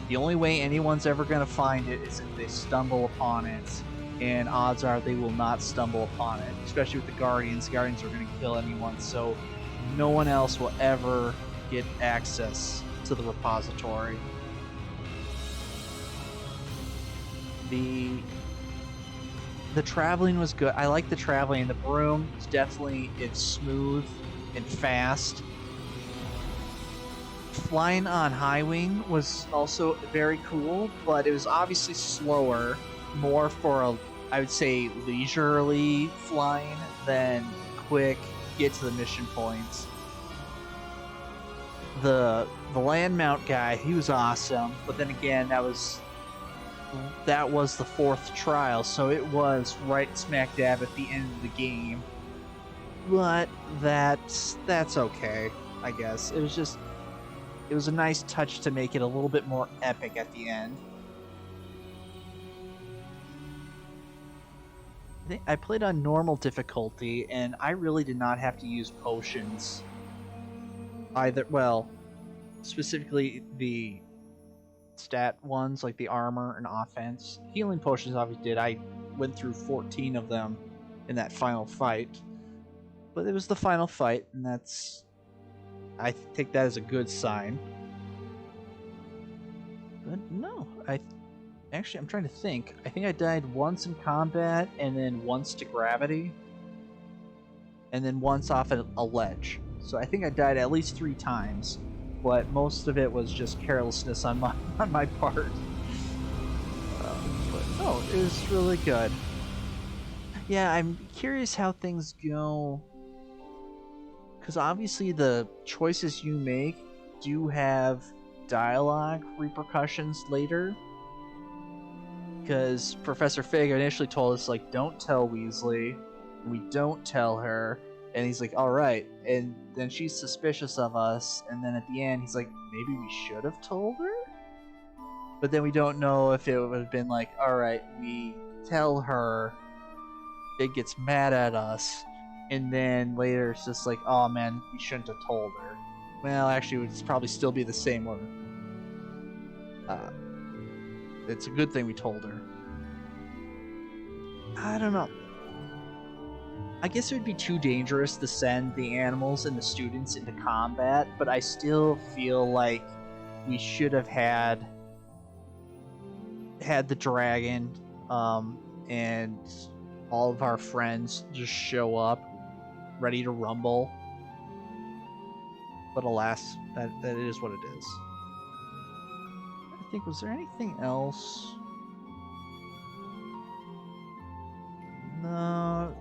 the only way anyone's ever going to find it is if they stumble upon it. And odds are they will not stumble upon it, especially with the Guardians. The Guardians are going to kill anyone, so no one else will ever get access to the repository. The traveling was good. I like the traveling. The broom is definitely, it's smooth and fast. Flying on High Wing was also very cool, but it was obviously slower, more for a, I would say, leisurely flying than quick get to the mission points. The land mount guy, he was awesome, but then again, that was the fourth trial, so it was right smack dab at the end of the game. But that's okay, I guess. It was a nice touch to make it a little bit more epic at the end. I played on normal difficulty, and I really did not have to use potions either. Well, specifically the stat ones, like the armor and offense. Healing potions obviously did. I went through 14 of them in that final fight. But it was the final fight, and I take that as a good sign. But no, actually, I'm trying to think. I think I died once in combat, and then once to gravity, and then once off a ledge. So I think I died at least 3 times, but most of it was just carelessness on my part. But no, it was really good. Yeah, I'm curious how things go, because obviously the choices you make do have dialogue repercussions later. Because Professor Fig initially told us, like, don't tell Weasley, and we don't tell her, and he's like, alright, and then she's suspicious of us, and then at the end he's like, maybe we should have told her? But then we don't know if it would have been like, alright, we tell her, Fig gets mad at us, and then later it's just like, oh man, we shouldn't have told her. Well, actually, it would probably still be the same order. It's a good thing we told her. I don't know. I guess it would be too dangerous to send the animals and the students into combat, but I still feel like we should have had the dragon and all of our friends just show up ready to rumble. But alas, that is what it is. I think, was there anything else? No.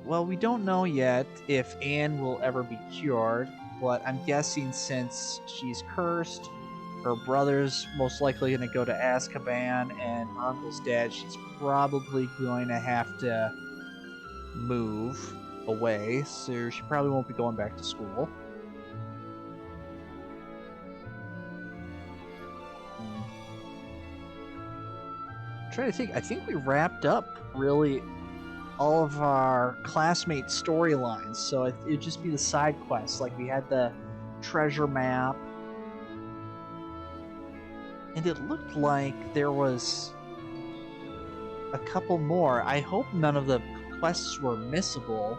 Well, we don't know yet if Anne will ever be cured, but I'm guessing since she's cursed, her brother's most likely going to go to Azkaban, and her uncle's dead, she's probably going to have to move away, so she probably won't be going back to school. I'm trying to think. I think we wrapped up really all of our classmate storylines, so it'd just be the side quests. Like, we had the treasure map, and it looked like there was a couple more. I hope none of the quests were missable.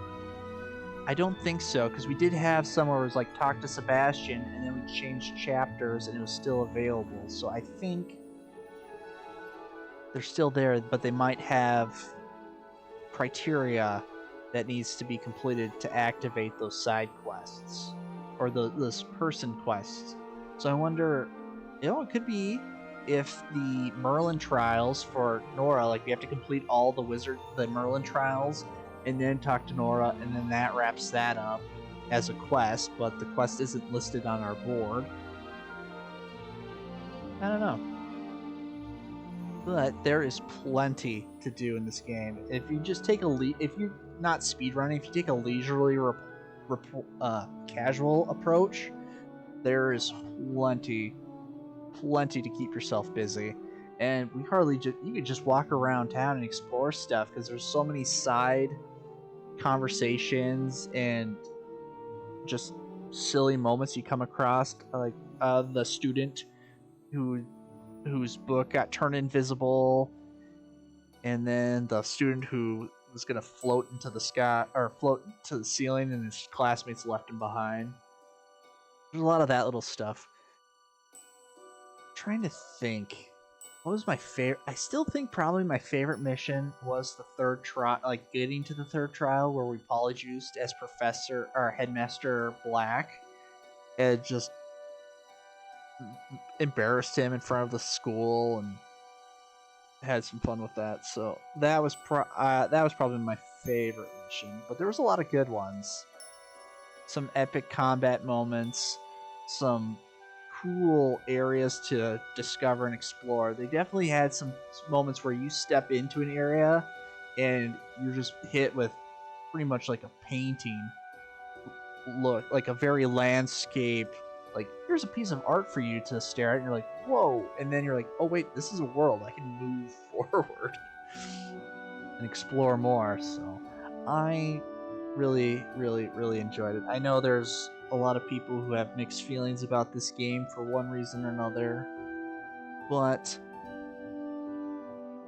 I don't think so, because we did have some where it was like, talk to Sebastian, and then we changed chapters and it was still available. So I think they're still there, but they might have criteria that needs to be completed to activate those side quests, or those person quests. So I wonder, it could be if the Merlin trials for Nora, like, we have to complete all the Merlin trials and then talk to Nora, and then that wraps that up as a quest, but the quest isn't listed on our board. I don't know. But there is plenty to do in this game. If you just take if you're not speedrunning, if you take a leisurely, casual approach, there is plenty to keep yourself busy. and we hardly just you could just walk around town and explore stuff because there's so many side conversations and just silly moments you come across, like the student whose book got turned invisible, and then the student who was gonna float into the sky or float to the ceiling, and his classmates left him behind. There's a lot of that little stuff. Trying to think, what was my favorite? I still think probably my favorite mission was the third trial, like getting to the third trial where we polyjuiced as Professor or Headmaster Black, and just embarrassed him in front of the school and had some fun with that. So that was probably my favorite mission. But there was a lot of good ones. Some epic combat moments, some cool areas to discover and explore. They definitely had some moments where you step into an area and you're just hit with pretty much like a painting look, like a very landscape. Like, here's a piece of art for you to stare at, and you're like, whoa, and then you're like, oh wait, this is a world. I can move forward and explore more. So I really, really, really enjoyed it. I know there's a lot of people who have mixed feelings about this game for one reason or another, but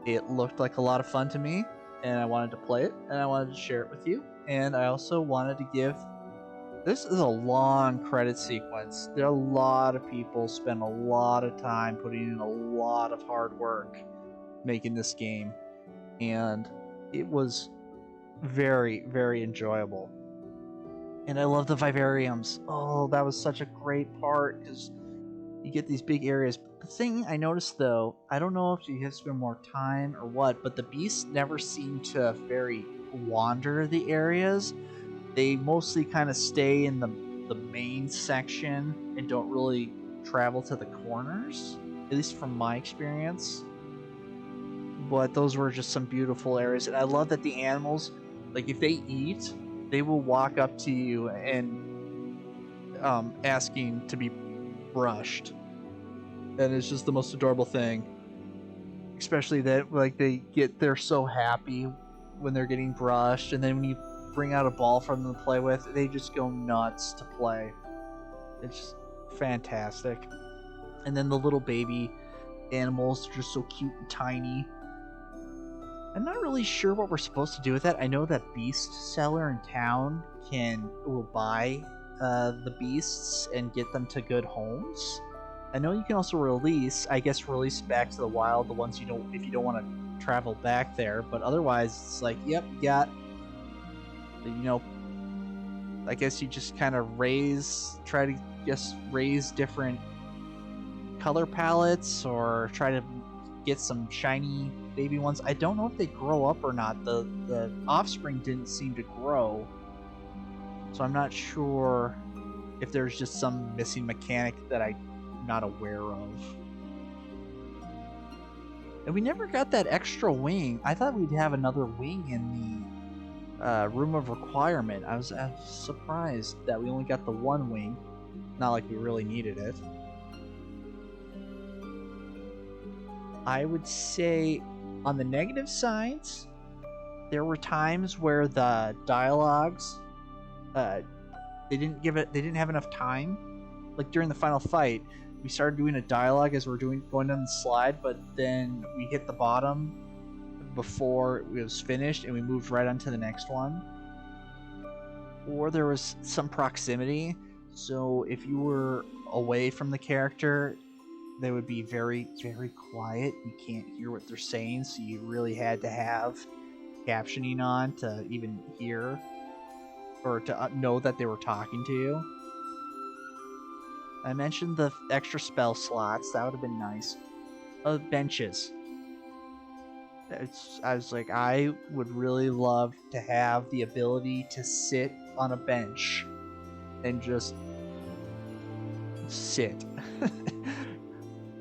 it looked like a lot of fun to me, and I wanted to play it, and I wanted to share it with you, and I also wanted to give... This is a long credit sequence. There are a lot of people spend a lot of time putting in a lot of hard work making this game, and it was very, very enjoyable. And I love the vivariums. Oh, that was such a great part because you get these big areas. The thing I noticed, though, I don't know if you have to spend more time or what, but the beasts never seem to very wander the areas. They mostly kind of stay in the main section and don't really travel to the corners, at least from my experience. But those were just some beautiful areas, and I love that the animals, like if they eat, they will walk up to you and asking to be brushed, and it's just the most adorable thing. Especially that, like, they're so happy when they're getting brushed, and then when you bring out a ball for them to play with, they just go nuts to play. It's just fantastic. And then the little baby animals are just so cute and tiny. I'm not really sure what we're supposed to do with that. I know that beast seller in town will buy the beasts and get them to good homes. I know you can also release back to the wild the ones if you don't want to travel back there. But otherwise, it's like, yep, you got... I guess you just kind of try to raise different color palettes or try to get some shiny baby ones. I don't know if they grow up or not. The offspring didn't seem to grow, so I'm not sure if there's just some missing mechanic that I'm not aware of. And we never got that extra wing. I thought we'd have another wing in the room of requirement. I was surprised that we only got the one wing. Not like we really needed it. I would say on the negative sides, there were times where the dialogues they didn't have enough time. Like during the final fight, we started doing a dialogue as we're going down the slide, but then we hit the bottom before it was finished and we moved right on to the next one. Or there was some proximity, so if you were away from the character, they would be very, very quiet. You can't hear what they're saying, so you really had to have captioning on to even hear or to know that they were talking to you. I mentioned the extra spell slots. That would have been nice. Benches. I was like, I would really love to have the ability to sit on a bench and just sit.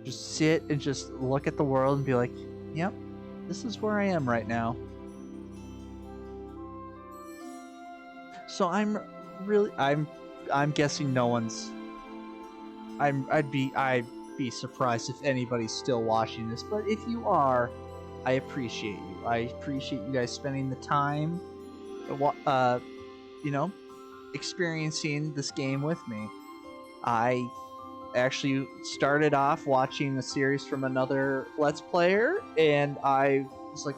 Just sit and just look at the world and be like, yep, this is where I am right now. So I'm guessing no one's... be surprised if anybody's still watching this, but if you are, I appreciate you. I appreciate you guys spending the time, you know, experiencing this game with me. I actually started off watching the series from another Let's Player, and I was like,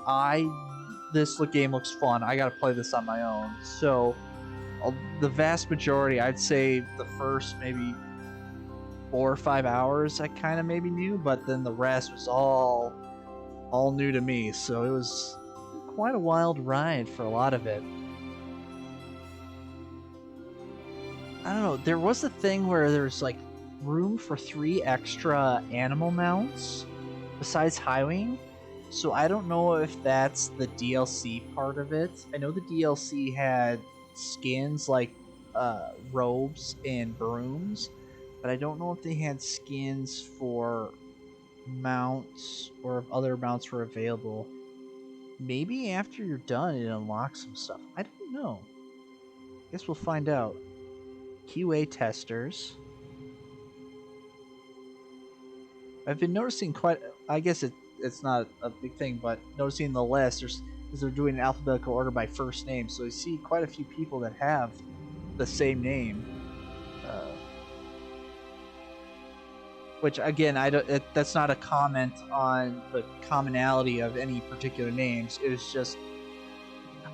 this game looks fun. I gotta play this on my own. So, the vast majority, I'd say the first maybe 4 or 5 hours, I kind of maybe knew, but then the rest was all new to me. So it was quite a wild ride for a lot of it. I don't know. There was a thing where there's like room for 3 extra animal mounts besides Highwing. So I don't know if that's the DLC part of it. I know the DLC had skins like robes and brooms, but I don't know if they had skins for mounts or if other mounts were available. Maybe after you're done it unlocks some stuff. I don't know. Guess we'll find out. QA testers. I've been noticing quite, I guess it's not a big thing, but noticing the list, because they're doing an alphabetical order by first name, so I see quite a few people that have the same name. Which again, that's not a comment on the commonality of any particular names. It's just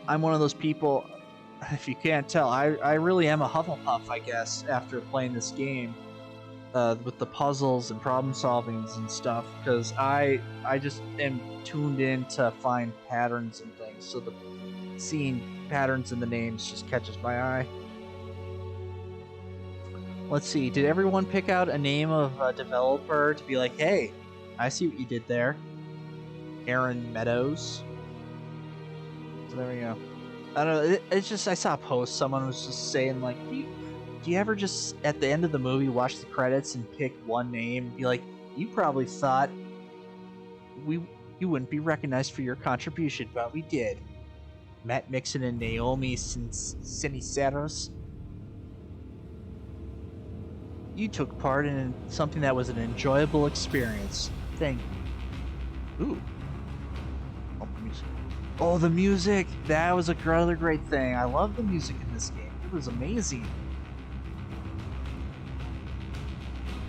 I'm one of those people. If you can't tell, I really am a Hufflepuff, I guess, after playing this game with the puzzles and problem solvings and stuff, because I just am tuned in to find patterns and things. So seeing patterns in the names just catches my eye. Let's see, did everyone pick out a name of a developer to be like, hey, I see what you did there? Aaron Meadows. So there we go. I don't know, it's just, I saw a post, someone was just saying, like, do you ever just, at the end of the movie, watch the credits and pick one name and be like, you probably thought you wouldn't be recognized for your contribution, but we did. Matt Mixon and Naomi Siniceros. You took part in something that was an enjoyable experience. Thank you. Ooh. Oh, the music. Oh, the music! That was another great thing. I love the music in this game. It was amazing.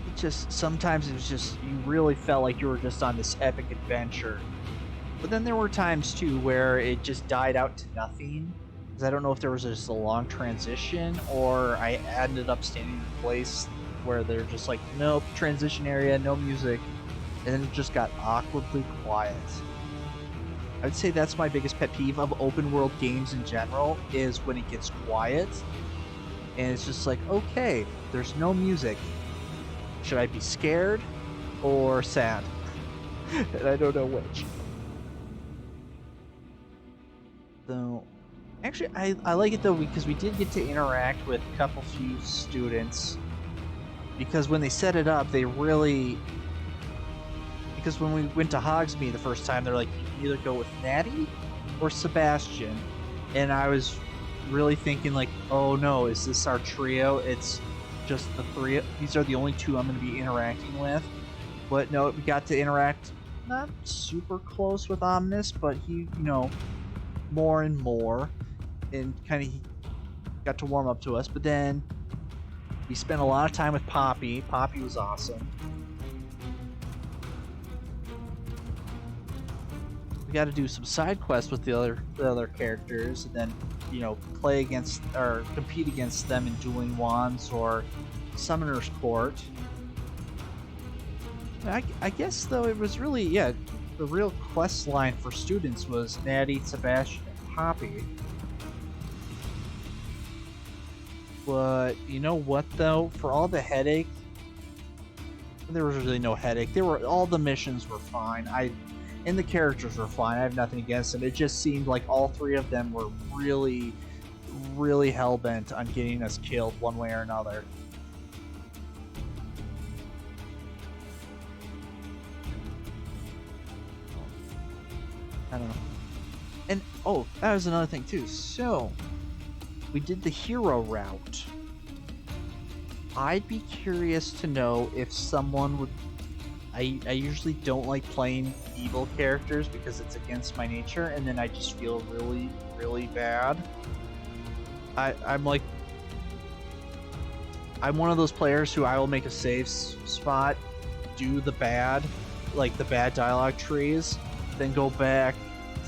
It just, sometimes it was just, you really felt like you were just on this epic adventure. But then there were times, too, where it just died out to nothing. Because I don't know if there was just a long transition, or I ended up standing in a place where they're just like, nope, transition area, no music, and then it just got awkwardly quiet. I would say that's my biggest pet peeve of open world games in general, is when it gets quiet, and it's just like, okay, there's no music. Should I be scared or sad? And I don't know which. So, actually, I like it though, because we did get to interact with a couple few students. Because when they set it up, they really... Because when we went to Hogsmeade the first time, they're like, you can either go with Natty or Sebastian. And I was really thinking like, oh no, is this our trio? It's just the three. These are the only two I'm going to be interacting with. But no, we got to interact not super close with Ominis, but he, you know, more and more. And kind of got to warm up to us. But then we spent a lot of time with Poppy. Poppy was awesome. We got to do some side quests with the other characters, and then, you know, play against or compete against them in dueling wands or summoner's court. I guess though it was really, yeah, the real quest line for students was Natty, Sebastian, and Poppy. But you know what though? For all the headache, there was really no headache. All the missions were fine. And the characters were fine. I have nothing against them. It just seemed like all three of them were really, really hell-bent on getting us killed one way or another. I don't know. And, oh, that was another thing too. So, we did the hero route. I'd be curious to know if someone would I usually don't like playing evil characters because it's against my nature, and then I just feel really, really bad. I'm one of those players who I will make a save spot, do the bad, like the bad dialogue trees, then go back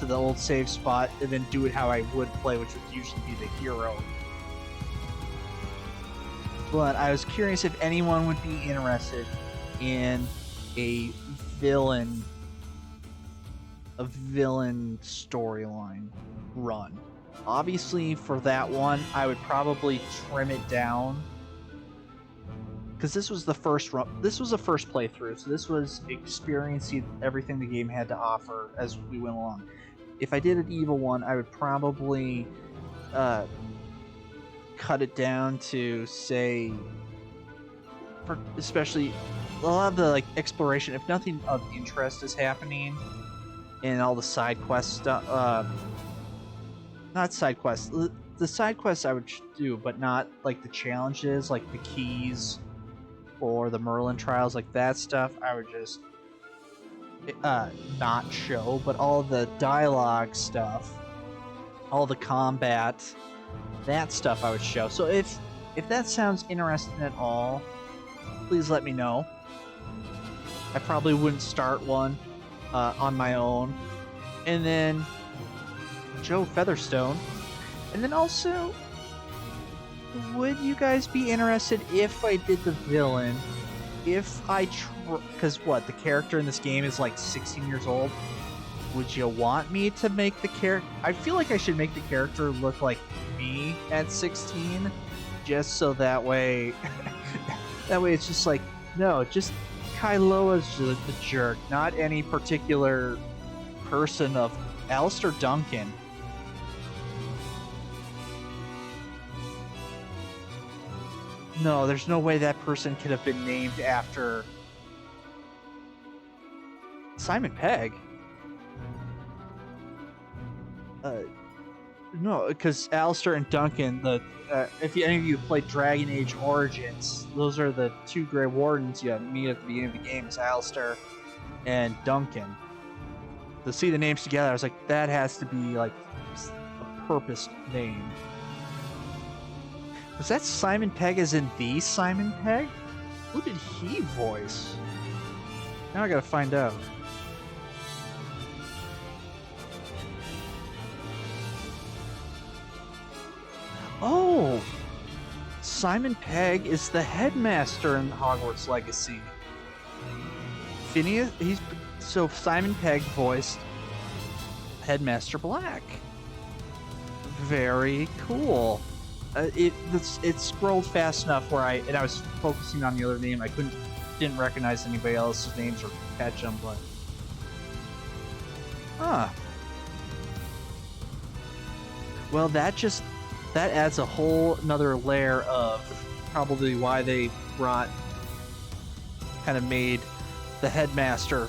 to the old save spot, and then do it how I would play, which would usually be the hero. But I was curious if anyone would be interested in a villain storyline run. Obviously, for that one, I would probably trim it down because this was the first run. This was a first playthrough, so this was experiencing everything the game had to offer as we went along. If I did an evil one, I would probably cut it down to, say, for especially a lot of the like exploration. If nothing of interest is happening, and all the side quest stuff, not side quests. The side quests I would do, but not like the challenges, like the keys or the Merlin trials, like that stuff. I would just not show, but all the dialogue stuff, all the combat, that stuff I would show. So if that sounds interesting at all, please let me know. I probably wouldn't start one on my own. And then Joe Featherstone. And then also, would you guys be interested if I did the villain? If I because what, the character in this game is like 16 years old. Would you want me to make the character? I feel like I should make the character look like me at 16, just so that way, that way it's just like, no, just Kailoa's the jerk, not any particular person of Alistair Duncan. No, there's no way that person could have been named after Simon Pegg. No, because Alistair and Duncan, if any of you played Dragon Age Origins, those are the two Grey Wardens you meet at the beginning of the game. It's Alistair and Duncan. To see the names together, I was like, that has to be like a purposed name. Was that Simon Pegg as in the Simon Pegg? Who did he voice? Now I gotta find out. Oh! Simon Pegg is the headmaster in Hogwarts Legacy. Phineas, so Simon Pegg voiced Headmaster Black. Very cool. It scrolled fast enough where I was focusing on the other name. I didn't recognize anybody else's names or catch them, but well, that adds a whole another layer of probably why they made the headmaster.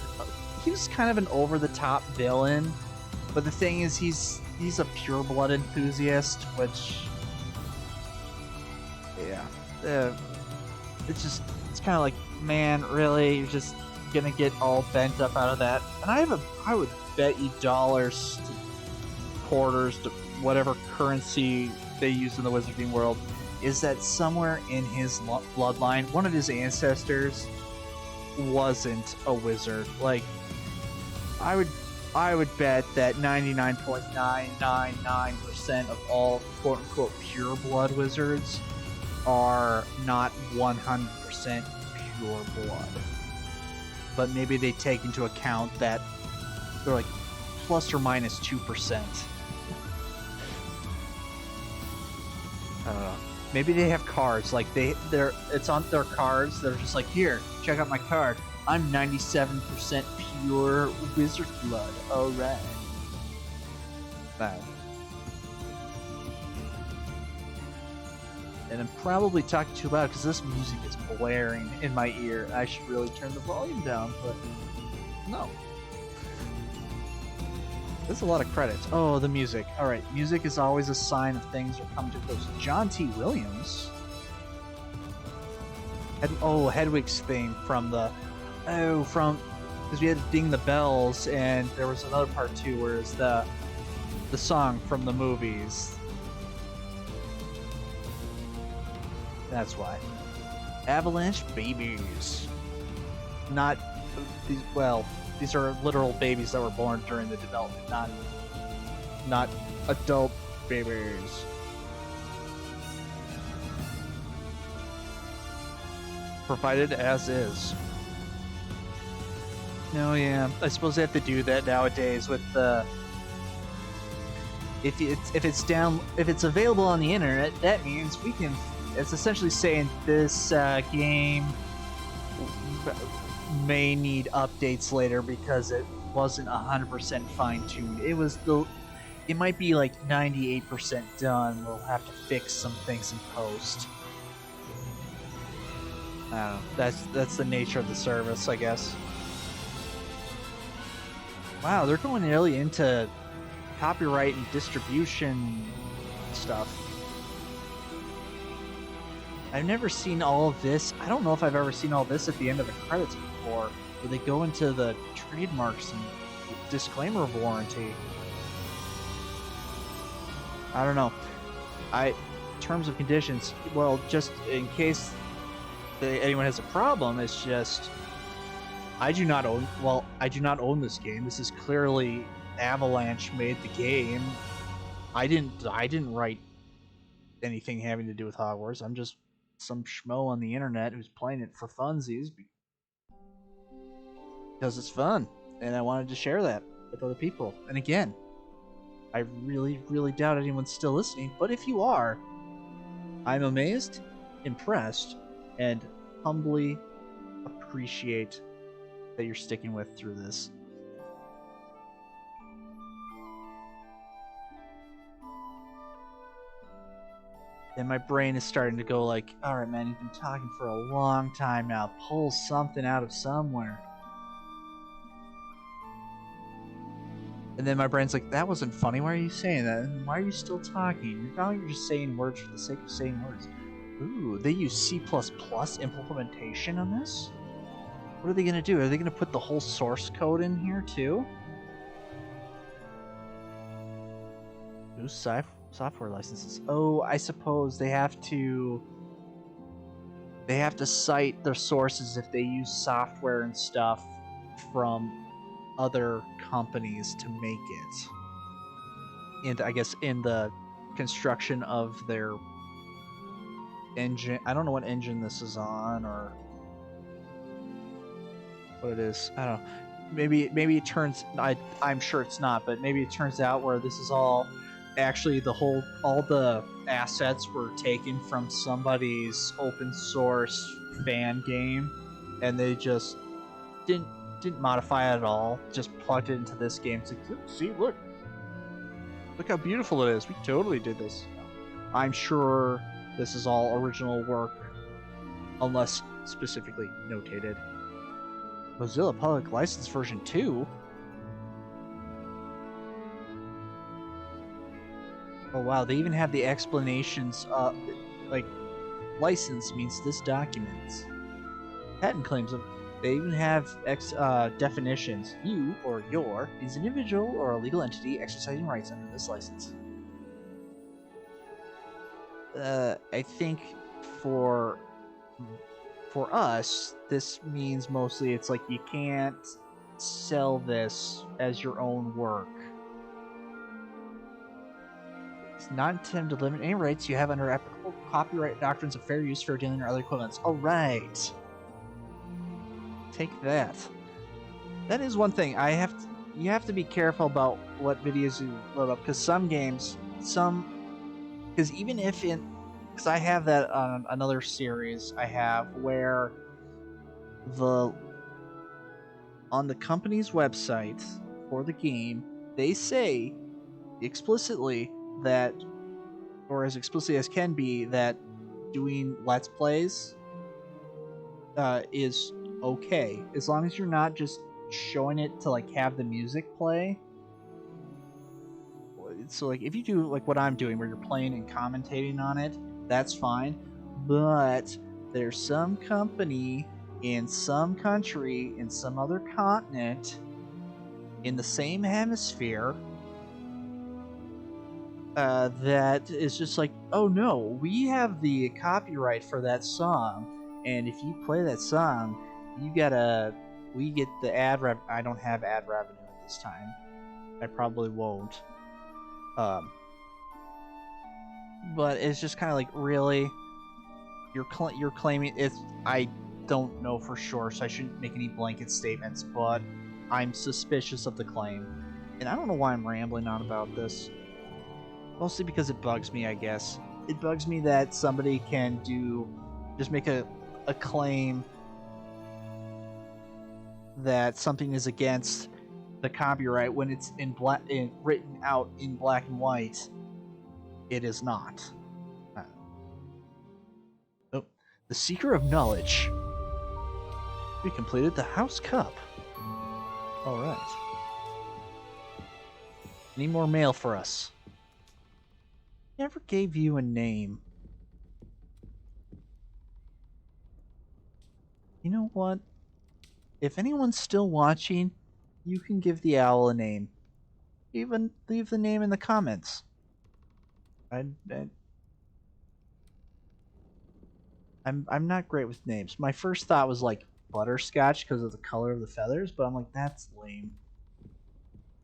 He was kind of an over-the-top villain, but the thing is, he's a pure-blood enthusiast, which, yeah, it's kind of like, man, really, you're just gonna get all bent up out of that? And I would bet you dollars to quarters to whatever currency they use in the wizarding world, is that somewhere in his bloodline, one of his ancestors wasn't a wizard. Like, I would bet that 99.999% of all quote-unquote pure blood wizards are not 100% pure blood. But maybe they take into account that they're like plus or minus 2%. I don't know. Maybe they have cards, like it's on their cards. They're just like, here, check out my card. I'm 97% pure wizard blood. All right. Bad. And I'm probably talking too loud because this music is blaring in my ear. I should really turn the volume down, but no. There's a lot of credits. Oh, the music. All right, music is always a sign of things are coming to close. John T. Williams. Hedwig's theme from the Oh, because we had to ding the bells, and there was another part too, where it's the song from the movies. That's why. Avalanche babies. Not these. Well, these are literal babies that were born during the development, not adult babies. Provided as is. No, yeah. I suppose they have to do that nowadays with the. If it's available on the internet, that means we can. It's essentially saying this game may need updates later because it wasn't 100% fine-tuned. It might be like 98% done. We'll have to fix some things in post. I don't know. That's the nature of the service, I guess. Wow, they're going really into copyright and distribution stuff. I've never seen all of this. I don't know if I've ever seen all this at the end of the credits before, where they go into the trademarks and disclaimer warranty. I don't know. Terms of conditions, well, just in case anyone has a problem, it's just I do not own this game. This is clearly Avalanche made the game. I didn't write anything having to do with Hogwarts. I'm just some schmo on the internet who's playing it for funsies because it's fun, and I wanted to share that with other people. And again, I really, really doubt anyone's still listening, but if you are, I'm amazed, impressed, and humbly appreciate that you're sticking with through this. And my brain is starting to go like, alright man, you've been talking for a long time now. Pull something out of somewhere. And then my brain's like, that wasn't funny. Why are you saying that? And why are you still talking? Now you're just saying words for the sake of saying words. Ooh, they use C++ implementation on this? What are they going to do? Are they going to put the whole source code in here too? Ooh, software licenses. Oh, I suppose they have to cite their sources if they use software and stuff from other companies to make it. And I guess in the construction of their engine, I don't know what engine this is on or what it is. I don't know. Maybe it turns. I'm sure it's not, but maybe it turns out where this is all actually all the assets were taken from somebody's open source fan game, and they just didn't modify it at all. Just plugged it into this game. It's like, see, look how beautiful it is. We totally did this. I'm sure this is all original work, unless specifically notated. Mozilla Public License version 2. Oh wow, they even have the explanations. Like, license means this document. Patent claims of. They even have definitions. You or your is an individual or a legal entity exercising rights under this license. I think for us, this means mostly it's like you can't sell this as your own work. It's not intended to limit any rights you have under applicable copyright doctrines of fair use, fair dealing, or other equivalents. All right. Take that. That is one thing. You have to be careful about what videos you load up, because some games, because even if because I have that on another series I have where on the company's website for the game, they say explicitly that, or as explicitly as can be, that doing Let's Plays is okay, as long as you're not just showing it to like have the music play. So like if you do like what I'm doing where you're playing and commentating on it, that's fine. But there's some company in some country, in some other continent, in the same hemisphere, that is just like, oh no, we have the copyright for that song, and if you play that song, we get the ad rev. I don't have ad revenue at this time. I probably won't. But it's just kind of like, really, you're claiming it's. I don't know for sure, so I shouldn't make any blanket statements. But I'm suspicious of the claim, and I don't know why I'm rambling on about this. Mostly because it bugs me, I guess. It bugs me that somebody can just make a claim that something is against the copyright when it's written out in black and white. It is not. Oh, the Seeker of Knowledge. We completed the House Cup. All right. Any more mail for us? Never gave you a name. You know what? If anyone's still watching, you can give the owl a name. Even leave the name in the comments. I'm not great with names. My first thought was like Butterscotch because of the color of the feathers, but I'm like, that's lame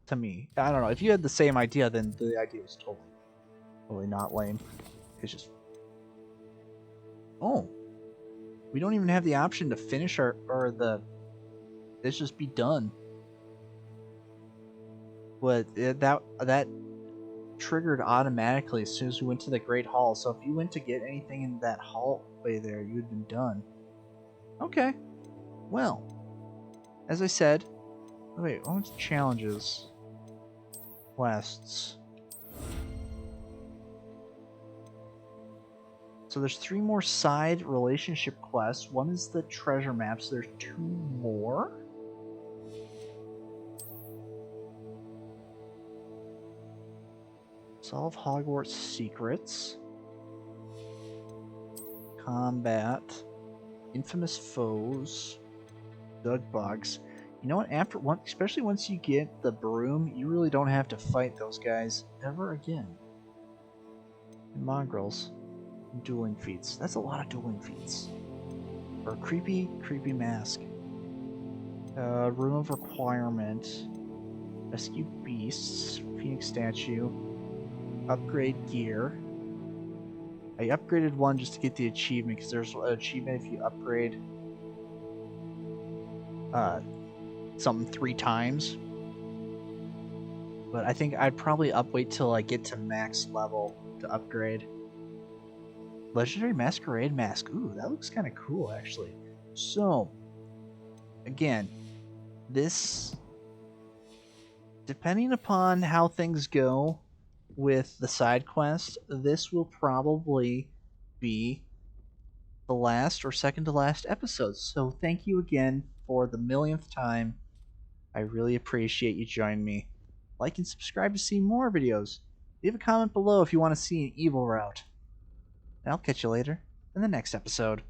to me. I don't know. If you had the same idea, then the idea was totally not lame. It's just, oh, we don't even have the option to finish let's just be done. But that triggered automatically as soon as we went to the Great Hall. So if you went to get anything in that hallway there, you'd been done. Okay. Well, as I said, wait, what's challenges? Quests. So there's 3 more side relationship quests. One is the treasure map, so there's 2 more. Solve Hogwarts secrets. Combat. Infamous foes. Dug bugs. You know what? Especially once you get the broom, you really don't have to fight those guys ever again. And mongrels. Dueling feats. That's a lot of dueling feats. Or creepy mask. Room of requirement. Rescue beasts. Phoenix statue. Upgrade gear. I upgraded one just to get the achievement because there's an achievement if you upgrade something 3 times. But I think I'd probably wait till I get to max level to upgrade. Legendary Masquerade Mask. Ooh, that looks kind of cool, actually. So, again, this, depending upon how things go with the side quest, this will probably be the last or second to last episode. So, thank you again for the millionth time. I really appreciate you joining me. Like and subscribe to see more videos. Leave a comment below if you want to see an evil route. And I'll catch you later in the next episode.